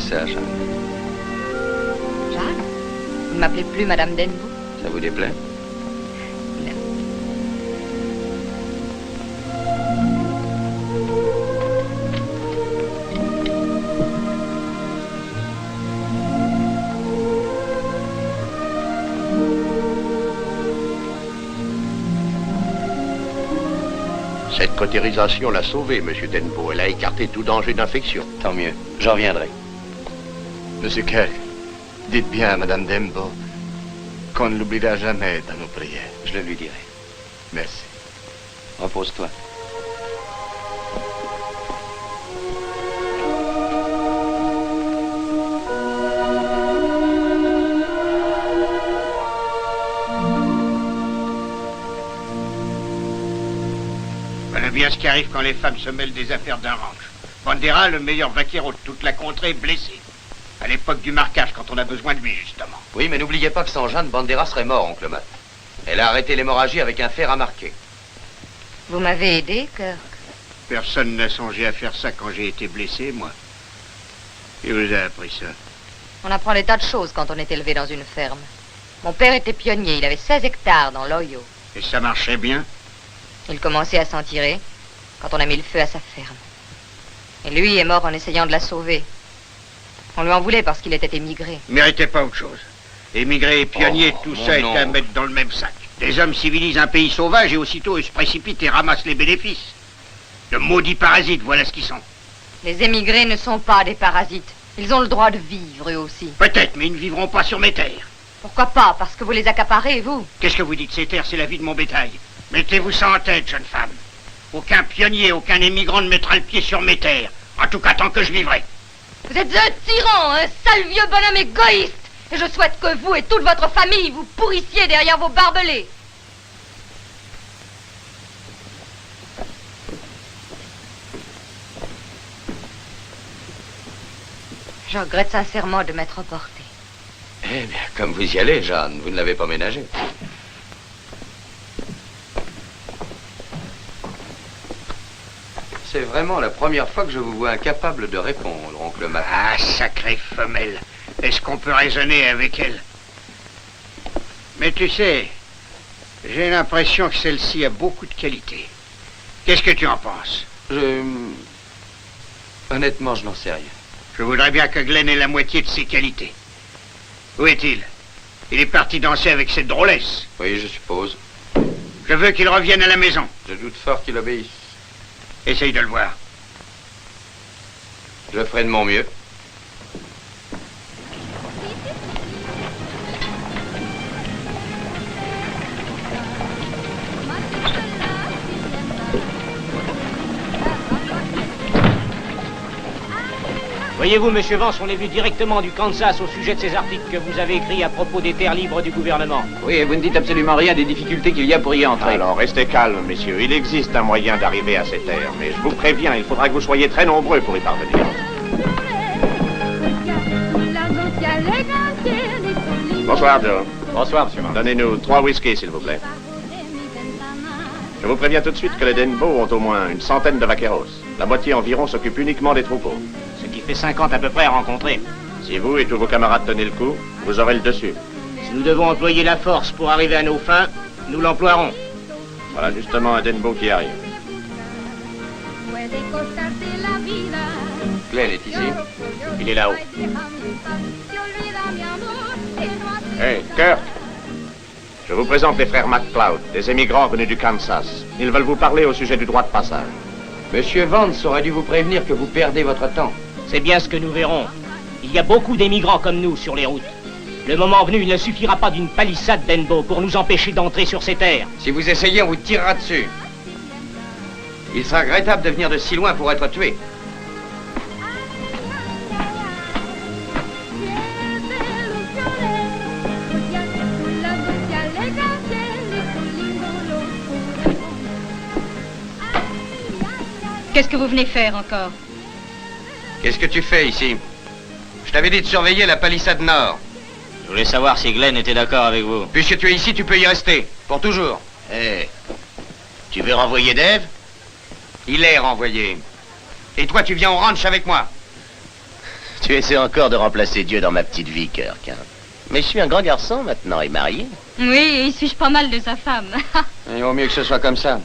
Ça, Jeanne. Jeanne? Vous ne m'appelez plus Madame Denbo? Ça vous déplaît? Non. Cette cautérisation l'a sauvé, Monsieur Denbo. Elle a écarté tout danger d'infection. Tant mieux. J'en reviendrai. Monsieur Kirk, dites bien à Madame Denbo qu'on ne l'oubliera jamais dans nos prières. Je le lui dirai. Merci. Repose-toi. Voilà bien ce qui arrive quand les femmes se mêlent des affaires d'un ranch. Bandera, le meilleur vaquero de toute la contrée, blessé. À l'époque du marquage, quand on a besoin de lui, justement. Oui, mais n'oubliez pas que sans Jeanne, Bandera serait mort, oncle Matt. Elle a arrêté l'hémorragie avec un fer à marquer. Vous m'avez aidé, Kirk? Personne n'a songé à faire ça quand j'ai été blessé, moi. Qui vous a appris ça? On apprend des tas de choses quand on est élevé dans une ferme. Mon père était pionnier, il avait 16 hectares dans l'Ohio. Et ça marchait bien? Il commençait à s'en tirer quand on a mis le feu à sa ferme. Et lui est mort en essayant de la sauver. On lui en voulait parce qu'il était émigré. Il méritait pas autre chose. Émigré et pionnier, tout ça est non. à mettre dans le même sac. Des hommes civilisent un pays sauvage et aussitôt ils se précipitent et ramassent les bénéfices. De maudits parasites, voilà ce qu'ils sont. Les émigrés ne sont pas des parasites. Ils ont le droit de vivre, eux aussi. Peut-être, mais ils ne vivront pas sur mes terres. Pourquoi pas? Parce que vous les accaparez, vous. Qu'est-ce que vous dites? Ces terres, c'est la vie de mon bétail. Mettez-vous ça en tête, jeune femme. Aucun pionnier, aucun émigrant ne mettra le pied sur mes terres. En tout cas, tant que je vivrai. Vous êtes un tyran, un sale vieux bonhomme égoïste. Et je souhaite que vous et toute votre famille vous pourrissiez derrière vos barbelés. Je regrette sincèrement de m'être emporté. Eh bien, comme vous y allez, Jeanne, vous ne l'avez pas ménagé. C'est vraiment la première fois que je vous vois incapable de répondre, oncle Matt. Ah, sacrée femelle. Est-ce qu'on peut raisonner avec elle? Mais tu sais, j'ai l'impression que celle-ci a beaucoup de qualités. Qu'est-ce que tu en penses? Honnêtement, je n'en sais rien. Je voudrais bien que Glenn ait la moitié de ses qualités. Où est-il? Il est parti danser avec cette drôlesse. Oui, je suppose. Je veux qu'il revienne à la maison. Je doute fort qu'il obéisse. Essaye de le voir. Je ferai de mon mieux. Voyez-vous, Monsieur Vance, on est venu directement du Kansas au sujet de ces articles que vous avez écrits à propos des terres libres du gouvernement. Oui, et vous ne dites absolument rien des difficultés qu'il y a pour y entrer. Alors, restez calmes, messieurs. Il existe un moyen d'arriver à ces terres, mais je vous préviens, il faudra que vous soyez très nombreux pour y parvenir. Bonsoir, Joe. Bonsoir, Monsieur Vance. Donnez-nous 3 whisky, s'il vous plaît. Je vous préviens tout de suite que les Denbo ont au moins une centaine de vaqueros. La moitié environ s'occupe uniquement des troupeaux. Ce qui fait 50 à peu près à rencontrer. Si vous et tous vos camarades tenez le coup, vous aurez le dessus. Si nous devons employer la force pour arriver à nos fins, nous l'emploierons. Voilà justement un Denbo qui arrive. Glenn est ici. Il est là-haut. Hey, Kirk! Je vous présente les frères McCloud, des émigrants venus du Kansas. Ils veulent vous parler au sujet du droit de passage. Monsieur Vance aurait dû vous prévenir que vous perdez votre temps. C'est bien ce que nous verrons. Il y a beaucoup d'émigrants comme nous sur les routes. Le moment venu, il ne suffira pas d'une palissade, Denbo, pour nous empêcher d'entrer sur ces terres. Si vous essayez, on vous tirera dessus. Il sera regrettable de venir de si loin pour être tué. Qu'est-ce que vous venez faire encore? Qu'est-ce que tu fais ici? Je t'avais dit de surveiller la palissade nord. Je voulais savoir si Glenn était d'accord avec vous. Puisque tu es ici, tu peux y rester. Pour toujours. Eh, tu veux renvoyer Dave? Il est renvoyé. Et toi, tu viens au ranch avec moi. Tu essaies encore de remplacer Dieu dans ma petite vie, Kirk. Hein. Mais je suis un grand garçon maintenant et marié. Oui, et il suit pas mal de sa femme. Il vaut mieux que ce soit comme ça.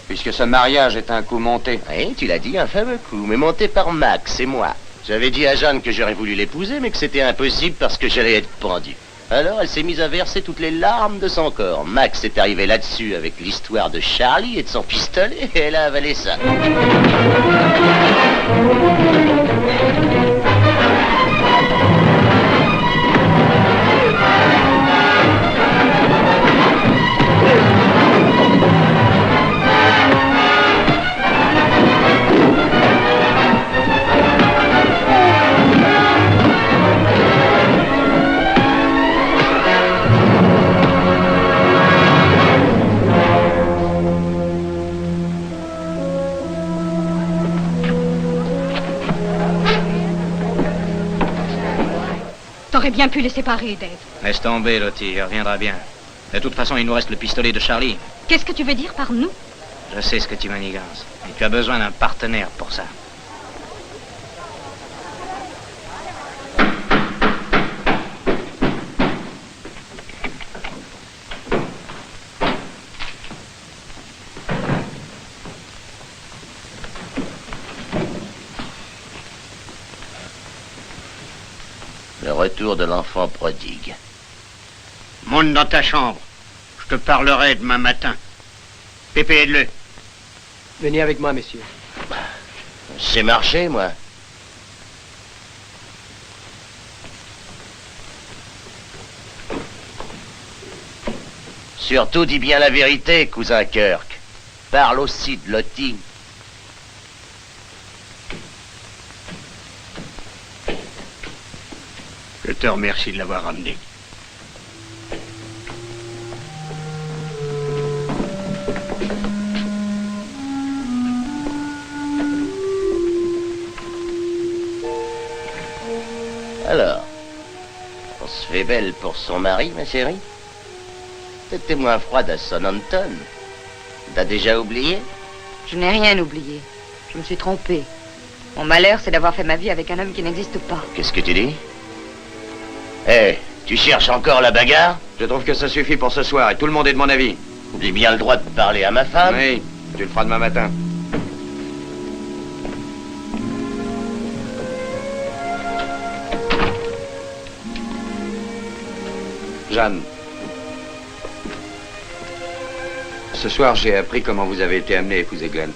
Puisque ce mariage est un coup monté. Oui, tu l'as dit, un fameux coup, mais monté par Max et moi. J'avais dit à Jeanne que j'aurais voulu l'épouser, mais que c'était impossible parce que j'allais être pendu. Alors elle s'est mise à verser toutes les larmes de son corps. Max est arrivé là-dessus avec l'histoire de Charlie et de son pistolet, et elle a avalé ça. T'aurais bien pu les séparer, Dave. Laisse tomber, Lottie, il reviendra bien. De toute façon, il nous reste le pistolet de Charlie. Qu'est-ce que tu veux dire par nous? Je sais ce que tu manigances. Et tu as besoin d'un partenaire pour ça. Le retour de l'enfant prodigue. Monte dans ta chambre. Je te parlerai demain matin. Pépé, aide-le. Venez avec moi, messieurs. Je sais marcher, moi. Surtout, dis bien la vérité, cousin Kirk. Parle aussi de Lottie. Je te remercie de l'avoir ramené. Alors, on se fait belle pour son mari, ma chérie? T'étais moins froide à Sonanton. T'as déjà oublié? Je n'ai rien oublié. Je me suis trompée. Mon malheur, c'est d'avoir fait ma vie avec un homme qui n'existe pas. Qu'est-ce que tu dis? Eh, tu cherches encore la bagarre? Je trouve que ça suffit pour ce soir et tout le monde est de mon avis. J'ai bien le droit de parler à ma femme? Oui, tu le feras demain matin. Jeanne. Ce soir, j'ai appris comment vous avez été amenée à épouser Glenn.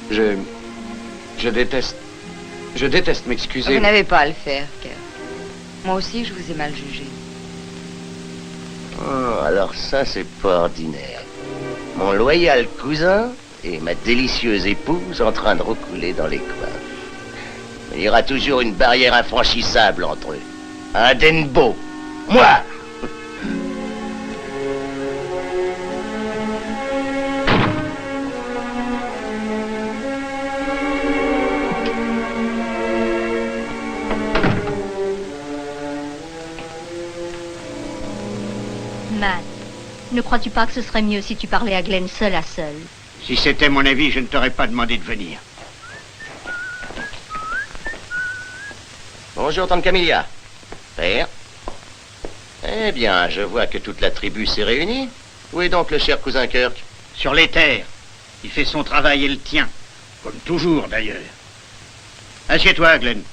Je déteste m'excuser. Vous n'avez pas à le faire, Kirk. Moi aussi, je vous ai mal jugé. Oh, alors ça, c'est pas ordinaire. Mon loyal cousin et ma délicieuse épouse en train de roucouler dans les coins. Il y aura toujours une barrière infranchissable entre eux. Un Denbo. Moi! Matt, Ne crois-tu pas que ce serait mieux si tu parlais à Glenn seul à seul? Si c'était mon avis, je ne t'aurais pas demandé de venir. Bonjour, tante Camilla. Père. Eh bien, je vois que toute la tribu s'est réunie. Où est donc le cher cousin Kirk? Sur les terres. Il fait son travail et le tien. Comme toujours, d'ailleurs. Assieds-toi, Glenn.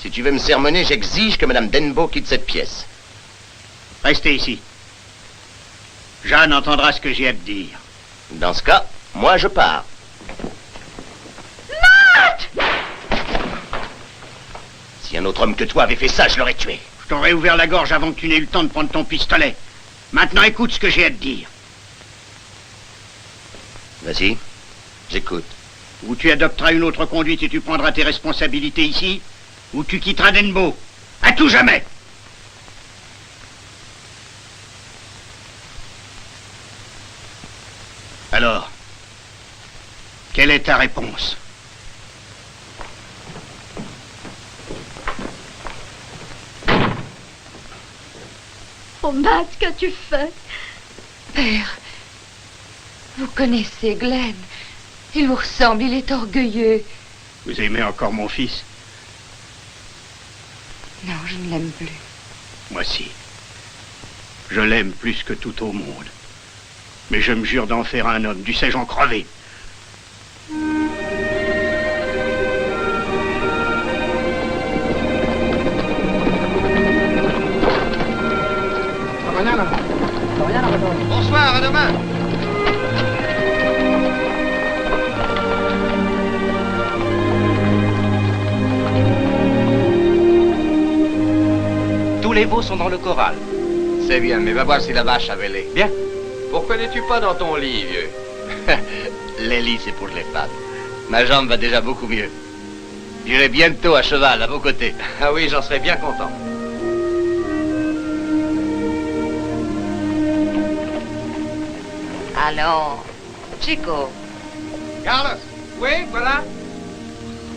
Si tu veux me sermonner, j'exige que Madame Denbo quitte cette pièce. Restez ici. Jeanne entendra ce que j'ai à te dire. Dans ce cas, moi je pars. Matt! Si un autre homme que toi avait fait ça, je l'aurais tué. Je t'aurais ouvert la gorge avant que tu n'aies eu le temps de prendre ton pistolet. Maintenant, écoute ce que j'ai à te dire. Vas-y, j'écoute. Ou tu adopteras une autre conduite et tu prendras tes responsabilités ici, ou tu quitteras Denbo. À tout jamais. Alors, quelle est ta réponse? Oh, Matt, qu'as-tu fait? Père, vous connaissez Glenn. Il vous ressemble, il est orgueilleux. Vous aimez encore mon fils? Non, je ne l'aime plus. Moi si. Je l'aime plus que tout au monde. Mais je me jure d'en faire un homme, dussé-je en crever. Bonsoir, à demain. Tous les veaux sont dans le corral. C'est bien, mais va voir si la vache a vélé. Bien. Pourquoi n'es-tu pas dans ton lit, vieux? Les lits, c'est pour les femmes. Ma jambe va déjà beaucoup mieux. J'irai bientôt à cheval, à vos côtés. Ah oui, j'en serais bien content. Allons, Chico. Carlos, oui, voilà.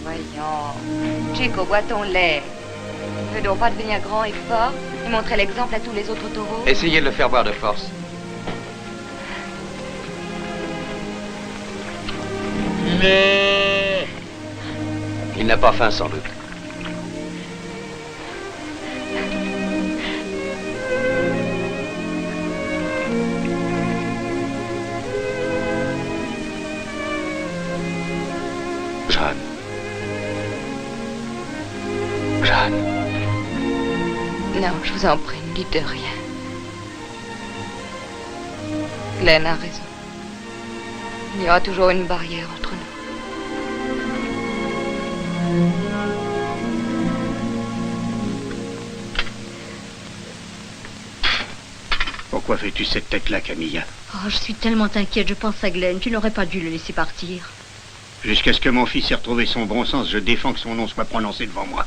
Voyons. Chico, bois ton lait. Ne doit pas devenir grand et fort et montrer l'exemple à tous les autres taureaux. Essayez de le faire boire de force. Mais... Il n'a pas faim, sans doute. Jeanne. Jeanne. Non, je vous en prie, ne dites de rien. Glenn a raison. Il y aura toujours une barrière entre nous. Pourquoi fais-tu cette tête-là, Camilla? Oh, je suis tellement inquiète, je pense à Glenn. Tu n'aurais pas dû le laisser partir. Jusqu'à ce que mon fils ait retrouvé son bon sens, je défends que son nom soit prononcé devant moi.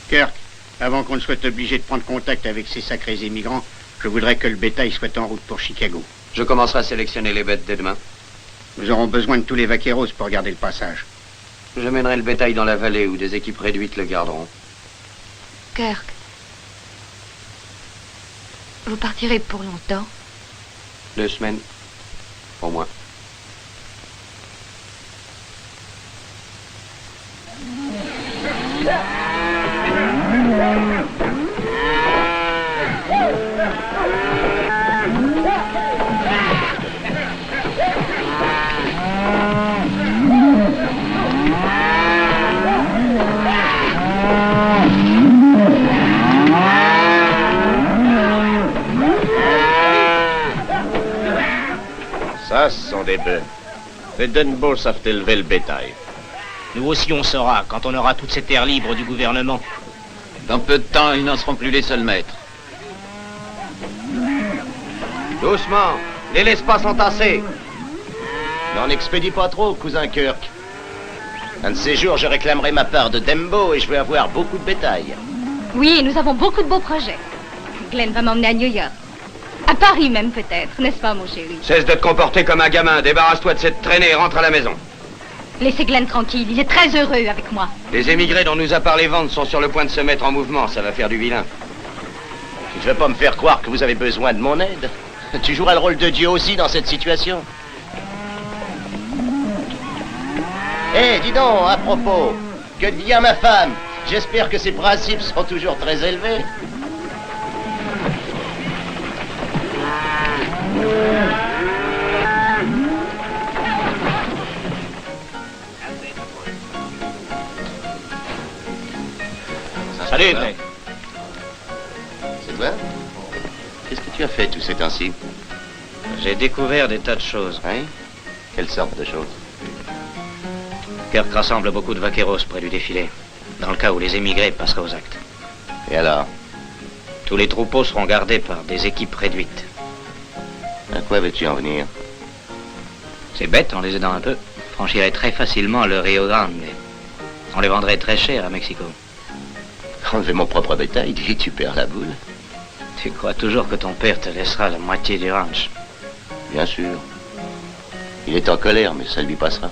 Kirk, avant qu'on ne soit obligé de prendre contact avec ces sacrés émigrants, je voudrais que le bétail soit en route pour Chicago. Je commencerai à sélectionner les bêtes dès demain. Nous aurons besoin de tous les vaqueros pour garder le passage. Je mènerai le bétail dans la vallée où des équipes réduites le garderont. Kirk, vous partirez pour longtemps? 2 semaines, au moins. Ça, ce sont des bœufs. Les Denbo savent élever le bétail. Nous aussi, on saura, quand on aura toutes ces terres libres du gouvernement. Dans peu de temps, ils n'en seront plus les seuls maîtres. Doucement, les laisse pas s'entasser. N'en expédie pas trop, cousin Kirk. Un de ces jours, je réclamerai ma part de Denbo et je vais avoir beaucoup de bétail. Oui, nous avons beaucoup de beaux projets. Glenn va m'emmener à New York. À Paris même peut-être, n'est-ce pas mon chéri? Cesse de te comporter comme un gamin. Débarrasse-toi de cette traînée et rentre à la maison. Laissez Glenn tranquille, il est très heureux avec moi. Les émigrés dont nous a parlé Vance sont sur le point de se mettre en mouvement. Ça va faire du vilain. Tu ne veux pas me faire croire que vous avez besoin de mon aide? Tu joueras le rôle de Dieu aussi dans cette situation. Eh, dis donc, à propos, que devient ma femme? J'espère que ses principes seront toujours très élevés. Salut, Clay. C'est toi? Qu'est-ce que tu as fait tout ces temps-ci? J'ai découvert des tas de choses. Oui? Quelle sorte de choses? Kirk rassemble beaucoup de vaqueros près du défilé, dans le cas où les émigrés passeraient aux actes. Et alors? Tous les troupeaux seront gardés par des équipes réduites. À quoi veux-tu en venir? C'est bête, en les aidant un peu. Franchirait très facilement le Rio Grande. On les vendrait très cher à Mexico. Enlever mon propre bétail, dis, tu perds la boule. Tu crois toujours que ton père te laissera la moitié du ranch? Bien sûr. Il est en colère, mais ça lui passera.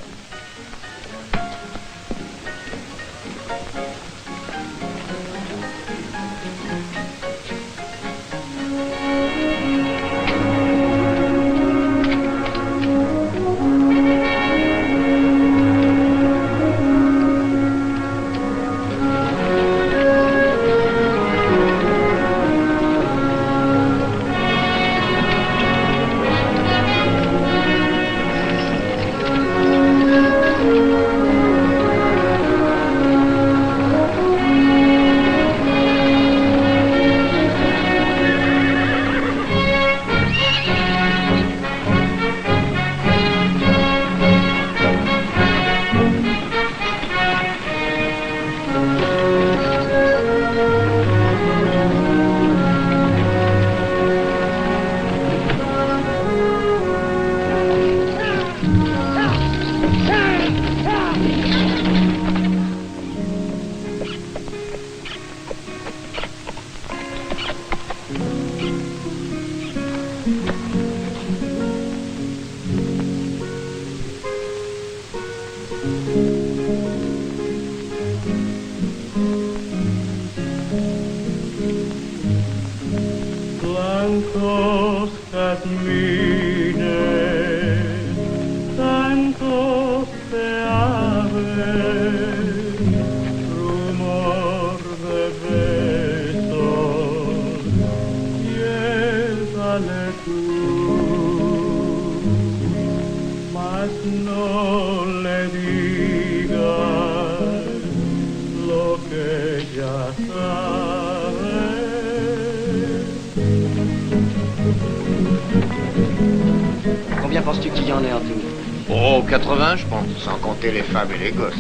Combien penses-tu qu'il y en ait en tout? Oh, 80, je pense. Sans compter les femmes et les gosses.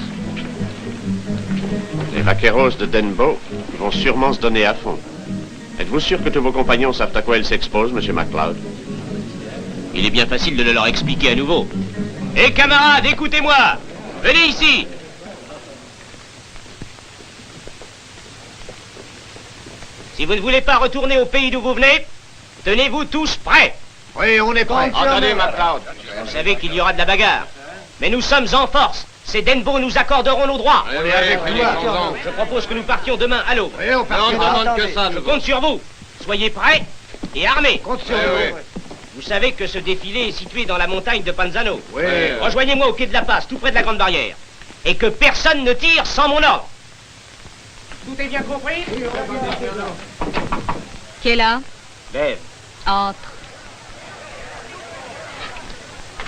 Les vaqueros de Denbo vont sûrement se donner à fond. Êtes-vous sûr que tous vos compagnons savent à quoi ils s'exposent, Monsieur MacLeod? Il est bien facile de le leur expliquer à nouveau. Hé, camarades, écoutez-moi! Venez ici! Si vous ne voulez pas retourner au pays d'où vous venez, tenez-vous tous prêts! Oui, on est prêts. Attendez, MacLeod. Vous savez qu'il y aura de la bagarre. Mais nous sommes en force. Ces Denbo nous accorderont nos droits. On est avec toi. Je propose que nous partions demain à l'aube. Oui, on part. On ne demande que ça. Je compte sur vous. Soyez prêts et armés. Compte sur nous. Vous savez que ce défilé est situé dans la montagne de Panzano. Oui. Rejoignez-moi au quai de la Passe, tout près de la Grande Barrière. Et que personne ne tire sans mon ordre. Tout est bien compris? Qui est là? Bev. Entre.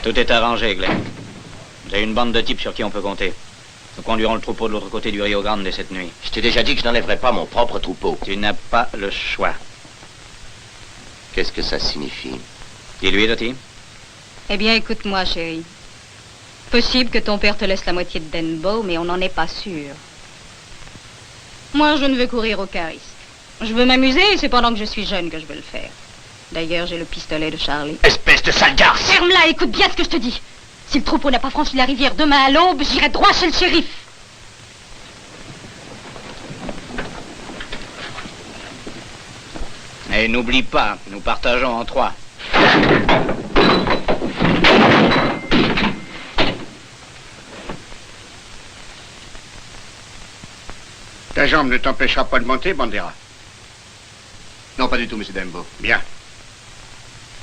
Tout est arrangé, Glenn. Vous avez une bande de types sur qui on peut compter. Nous conduirons le troupeau de l'autre côté du Rio Grande dès cette nuit. Je t'ai déjà dit que je n'enlèverais pas mon propre troupeau. Tu n'as pas le choix. Qu'est-ce que ça signifie? Dis-lui, Dottie. Eh bien, écoute-moi, chérie. Possible que ton père te laisse la moitié de Denbo, mais on n'en est pas sûr. Moi, je ne veux courir aucun risque. Je veux m'amuser et c'est pendant que je suis jeune que je veux le faire. D'ailleurs, j'ai le pistolet de Charlie. Espèce de sale garce! Ferme-la, écoute bien ce que je te dis. Si le troupeau n'a pas franchi la rivière demain à l'aube, j'irai droit chez le shérif. Et n'oublie pas, nous partageons en 3. Ta jambe ne t'empêchera pas de monter, Bandera. Non, pas du tout, monsieur Denbo. Bien.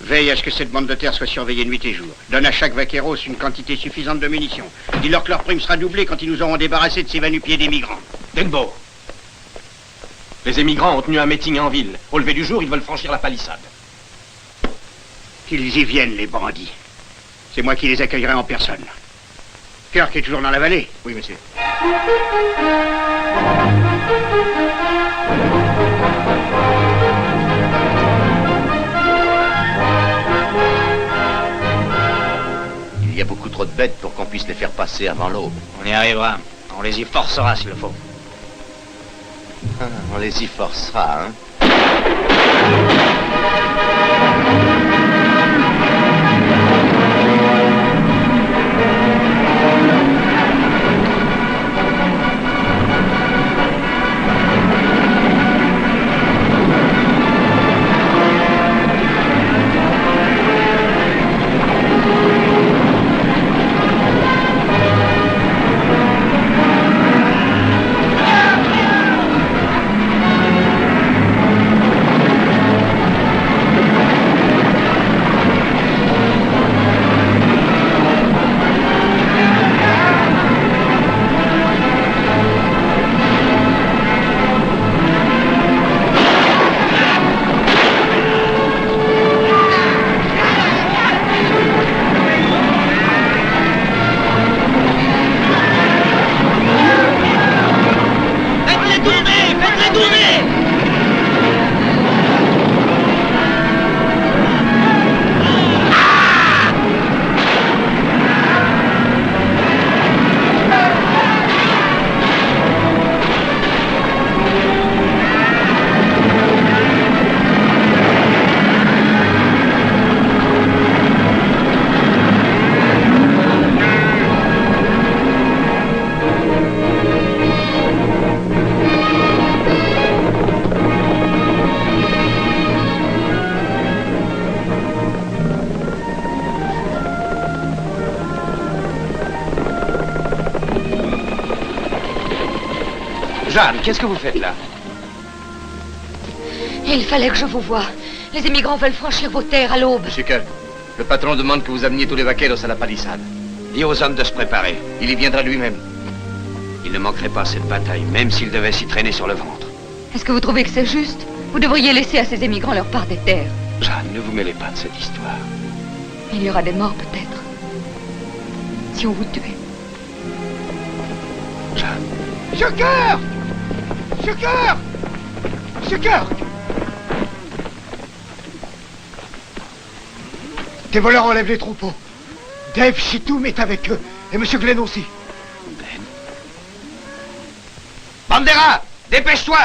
Veille à ce que cette bande de terre soit surveillée nuit et jour. Donne à chaque vaqueros une quantité suffisante de munitions. Dis-leur que leur prime sera doublée quand ils nous auront débarrassé de ces va-nu-pieds d'émigrants. Denbo. Les émigrants ont tenu un meeting en ville. Au lever du jour, ils veulent franchir la palissade. Qu'ils y viennent, les bandits. C'est moi qui les accueillerai en personne. Kirk est toujours dans la vallée? Oui, monsieur. Il y a beaucoup trop de bêtes pour qu'on puisse les faire passer avant l'aube. On y arrivera. On les y forcera s'il le faut. Ah, on les y forcera, hein. Jeanne, qu'est-ce que vous faites là? Il fallait que je vous voie. Les émigrants veulent franchir vos terres à l'aube. Monsieur Kirk, le patron demande que vous ameniez tous les vaqueros à la palissade. Dis aux hommes de se préparer. Il y viendra lui-même. Il ne manquerait pas cette bataille, même s'il devait s'y traîner sur le ventre. Est-ce que vous trouvez que c'est juste? Vous devriez laisser à ces émigrants leur part des terres. Jeanne, ne vous mêlez pas de cette histoire. Il y aura des morts peut-être. Si on vous tuait. Jeanne. Monsieur Kirk! Monsieur Kirk! Monsieur Kirk! Tes voleurs enlèvent les troupeaux. Dave Chitoum est avec eux. Et Monsieur Glenn aussi. Glenn? Bandera! Dépêche-toi!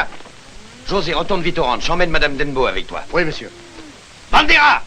José, retourne vite au ranch. J'emmène Madame Denbo avec toi. Oui, monsieur. Bandera!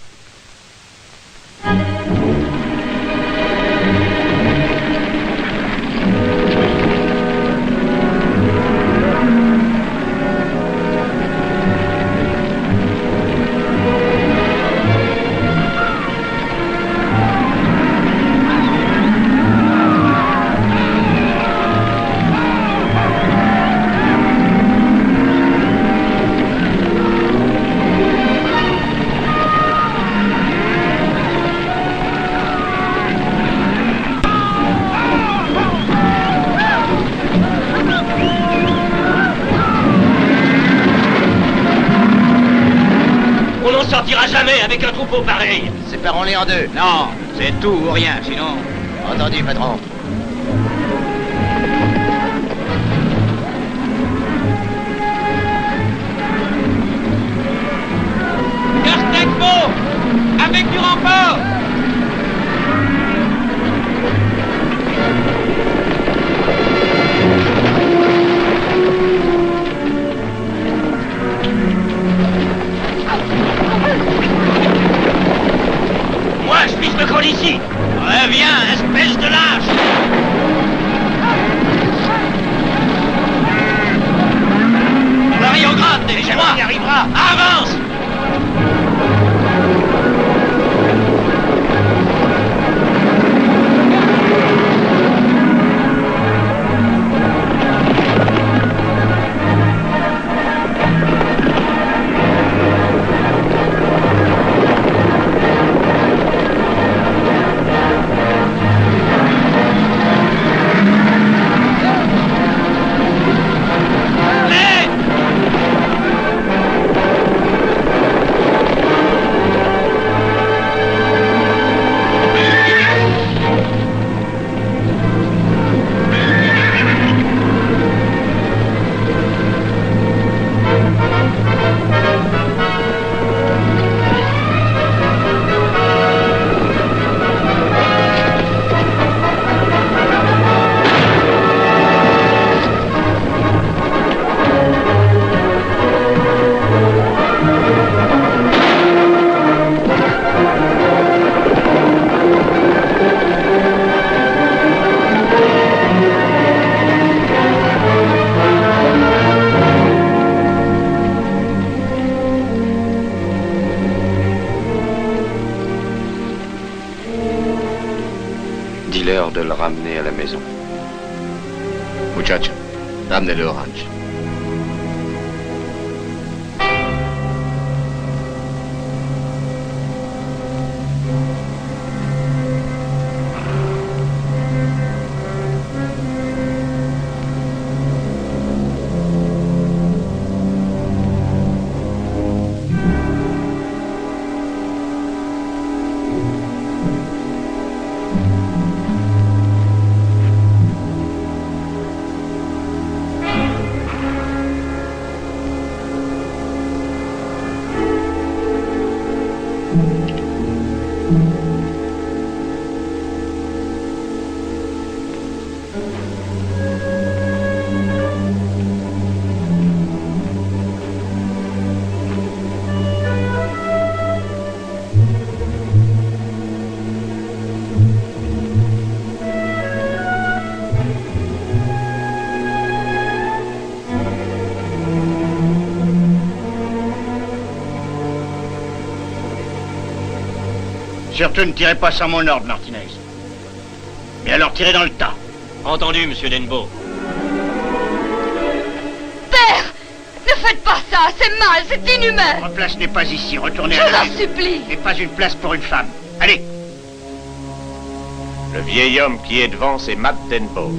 Sortira jamais avec un troupeau pareil. Séparons-les en deux. Non, c'est tout ou rien, sinon... Entendu, patron. Denbo, avec du rempart. Moi, je fiche le col ici. Reviens, espèce de lâche. Mario Grande, c'est moi. On y arrivera. Avance. l'heure de le ramener à la maison. Muchacho, ramenez-le au ranch. Surtout ne tirez pas sans mon ordre, Martinez. Mais alors tirez dans le tas. Entendu, monsieur Denbo. Père! Ne faites pas ça! C'est mal, c'est inhumain! Votre place n'est pas ici. Retournez Je à la vous en supplie! n'est pas une place pour une femme. Allez! Le vieil homme qui est devant, c'est Matt Denbo.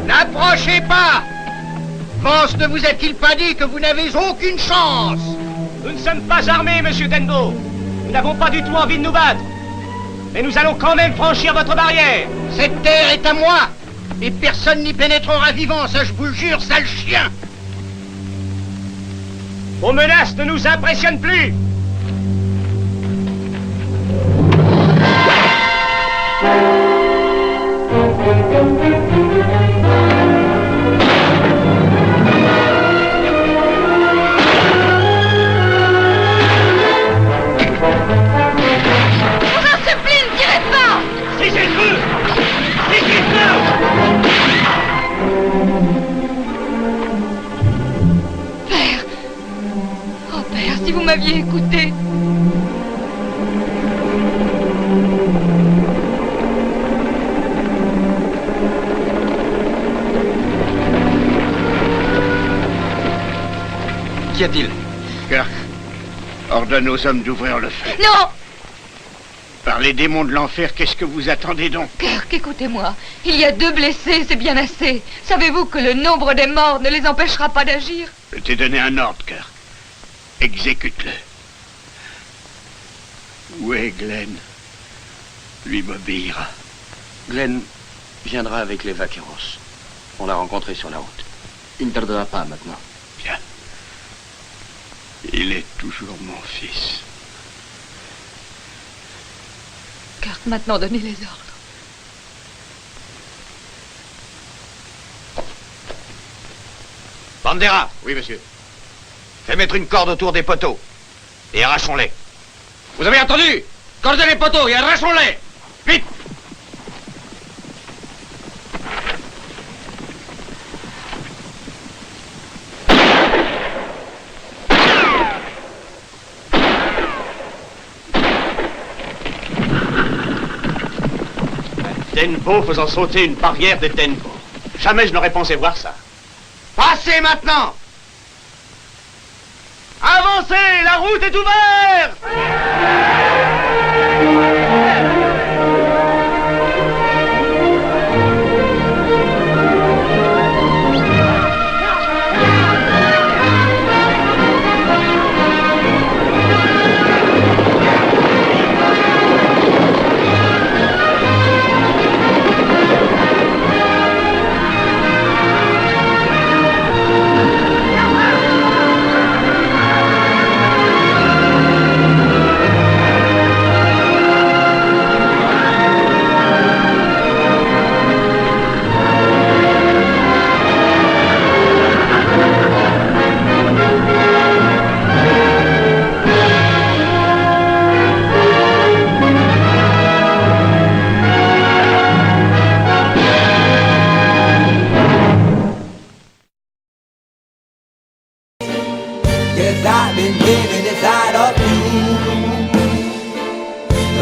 N'approchez pas! Vance ne vous a-t-il pas dit que vous n'avez aucune chance? Nous ne sommes pas armés, monsieur Denbo. Nous n'avons pas du tout envie de nous battre. Mais nous allons quand même franchir votre barrière. Cette terre est à moi! Et personne n'y pénétrera vivant, ça je vous le jure, sale chien! Vos menaces ne nous impressionnent plus. Si vous m'aviez écouté. Qu'y a-t-il? Kirk, ordonne aux hommes d'ouvrir le feu. Non! Par les démons de l'enfer, qu'est-ce que vous attendez donc? Kirk, écoutez-moi. Il y a 2 blessés, c'est bien assez. Savez-vous que le nombre des morts ne les empêchera pas d'agir? Je t'ai donné un ordre, Kirk. Exécute-le. Où est Glenn? Lui m'obéira. Glenn viendra avec les vaqueros. On l'a rencontré sur la route. Il ne tardera pas maintenant. Bien. Il est toujours mon fils. Kirk, maintenant, donnez les ordres. Bandera! Oui, monsieur. Fais mettre une corde autour des poteaux. Et arrachons-les. Vous avez entendu? Cordez les poteaux et arrachons-les! Vite! Denbo faisant sauter une barrière de Denbo. Jamais je n'aurais pensé voir ça. Passez maintenant! Avancez! La route est ouverte!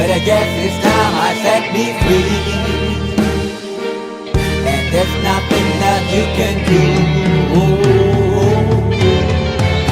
But I guess this time I set me free, and there's nothing that you can do.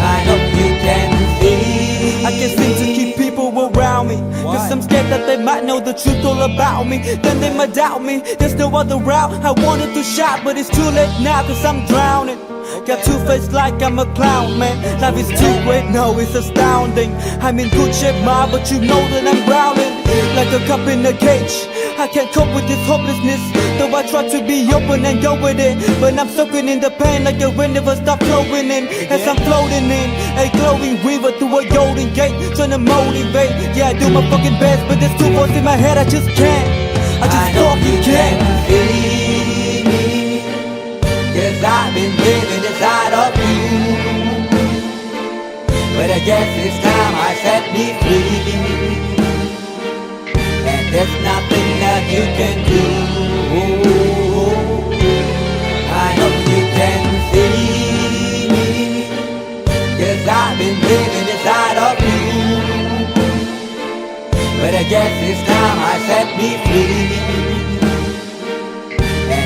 I hope you can see. I can't seem to keep people around me, cause I'm scared that they might know the truth all about me. Then they might doubt me, there's no other route. I wanted to shout, but it's too late now, cause I'm drowning. Got two face like I'm a clown, man. Life is too great, no, it's astounding. I'm in good shape, ma, but you know that I'm drowning like a cup in a cage. I can't cope with this hopelessness, though I try to be open and go with it. But I'm soaking in the pain like the wind never stop flowing in. As I'm floating in a glowing river through a golden gate, trying to motivate. Yeah, I do my fucking best, but there's two voices in my head, I just can't. I just fucking can't. Cause I've been living inside of you, but I guess this time I set me free, and there's nothing that you can do. I hope you can see me, cause I've been living inside of you, but I guess this time I set me free,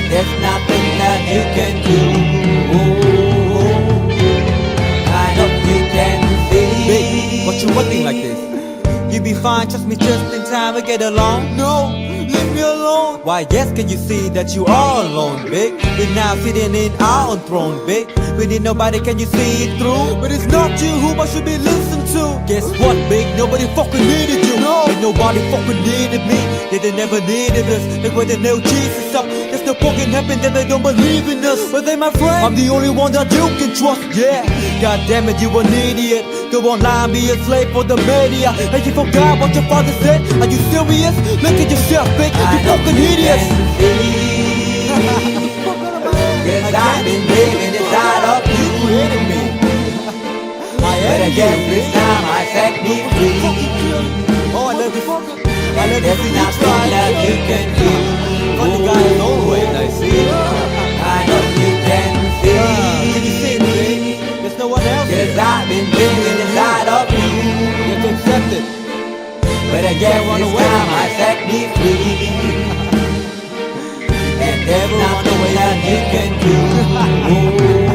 there's nothing that you can do. I hope you can see. Babe, what you looking like this? You be fine, trust me, just in time we get along. No, leave me alone. Why, yes, can you see that you are alone, big? We're now sitting in our own throne, big. We need nobody, can you see it through? But it's not you whom I should be listening to. Guess what, big? Nobody fucking needed you. No, and nobody fucking needed me. They never needed us. Like when they nailed Jesus up, there's no fucking heaven that they don't believe in us. But they my friend, I'm the only one that you can trust. Yeah, god damn it, you an idiot. Go online, be a slave for the media. And you forgot what your father said. Are you serious? Look at yourself, big. You fucking idiots. Cause I've been living inside of you, but I guess this time I set me free. Oh, I love you. I love there's nothing that you can do. Funny guy is always nice, see? I hope you can see. Can you see it, baby? There's no one else. Cause I've been living inside of you. You have to accept it. But I guess this time I set me free. And there's nothing that you can do.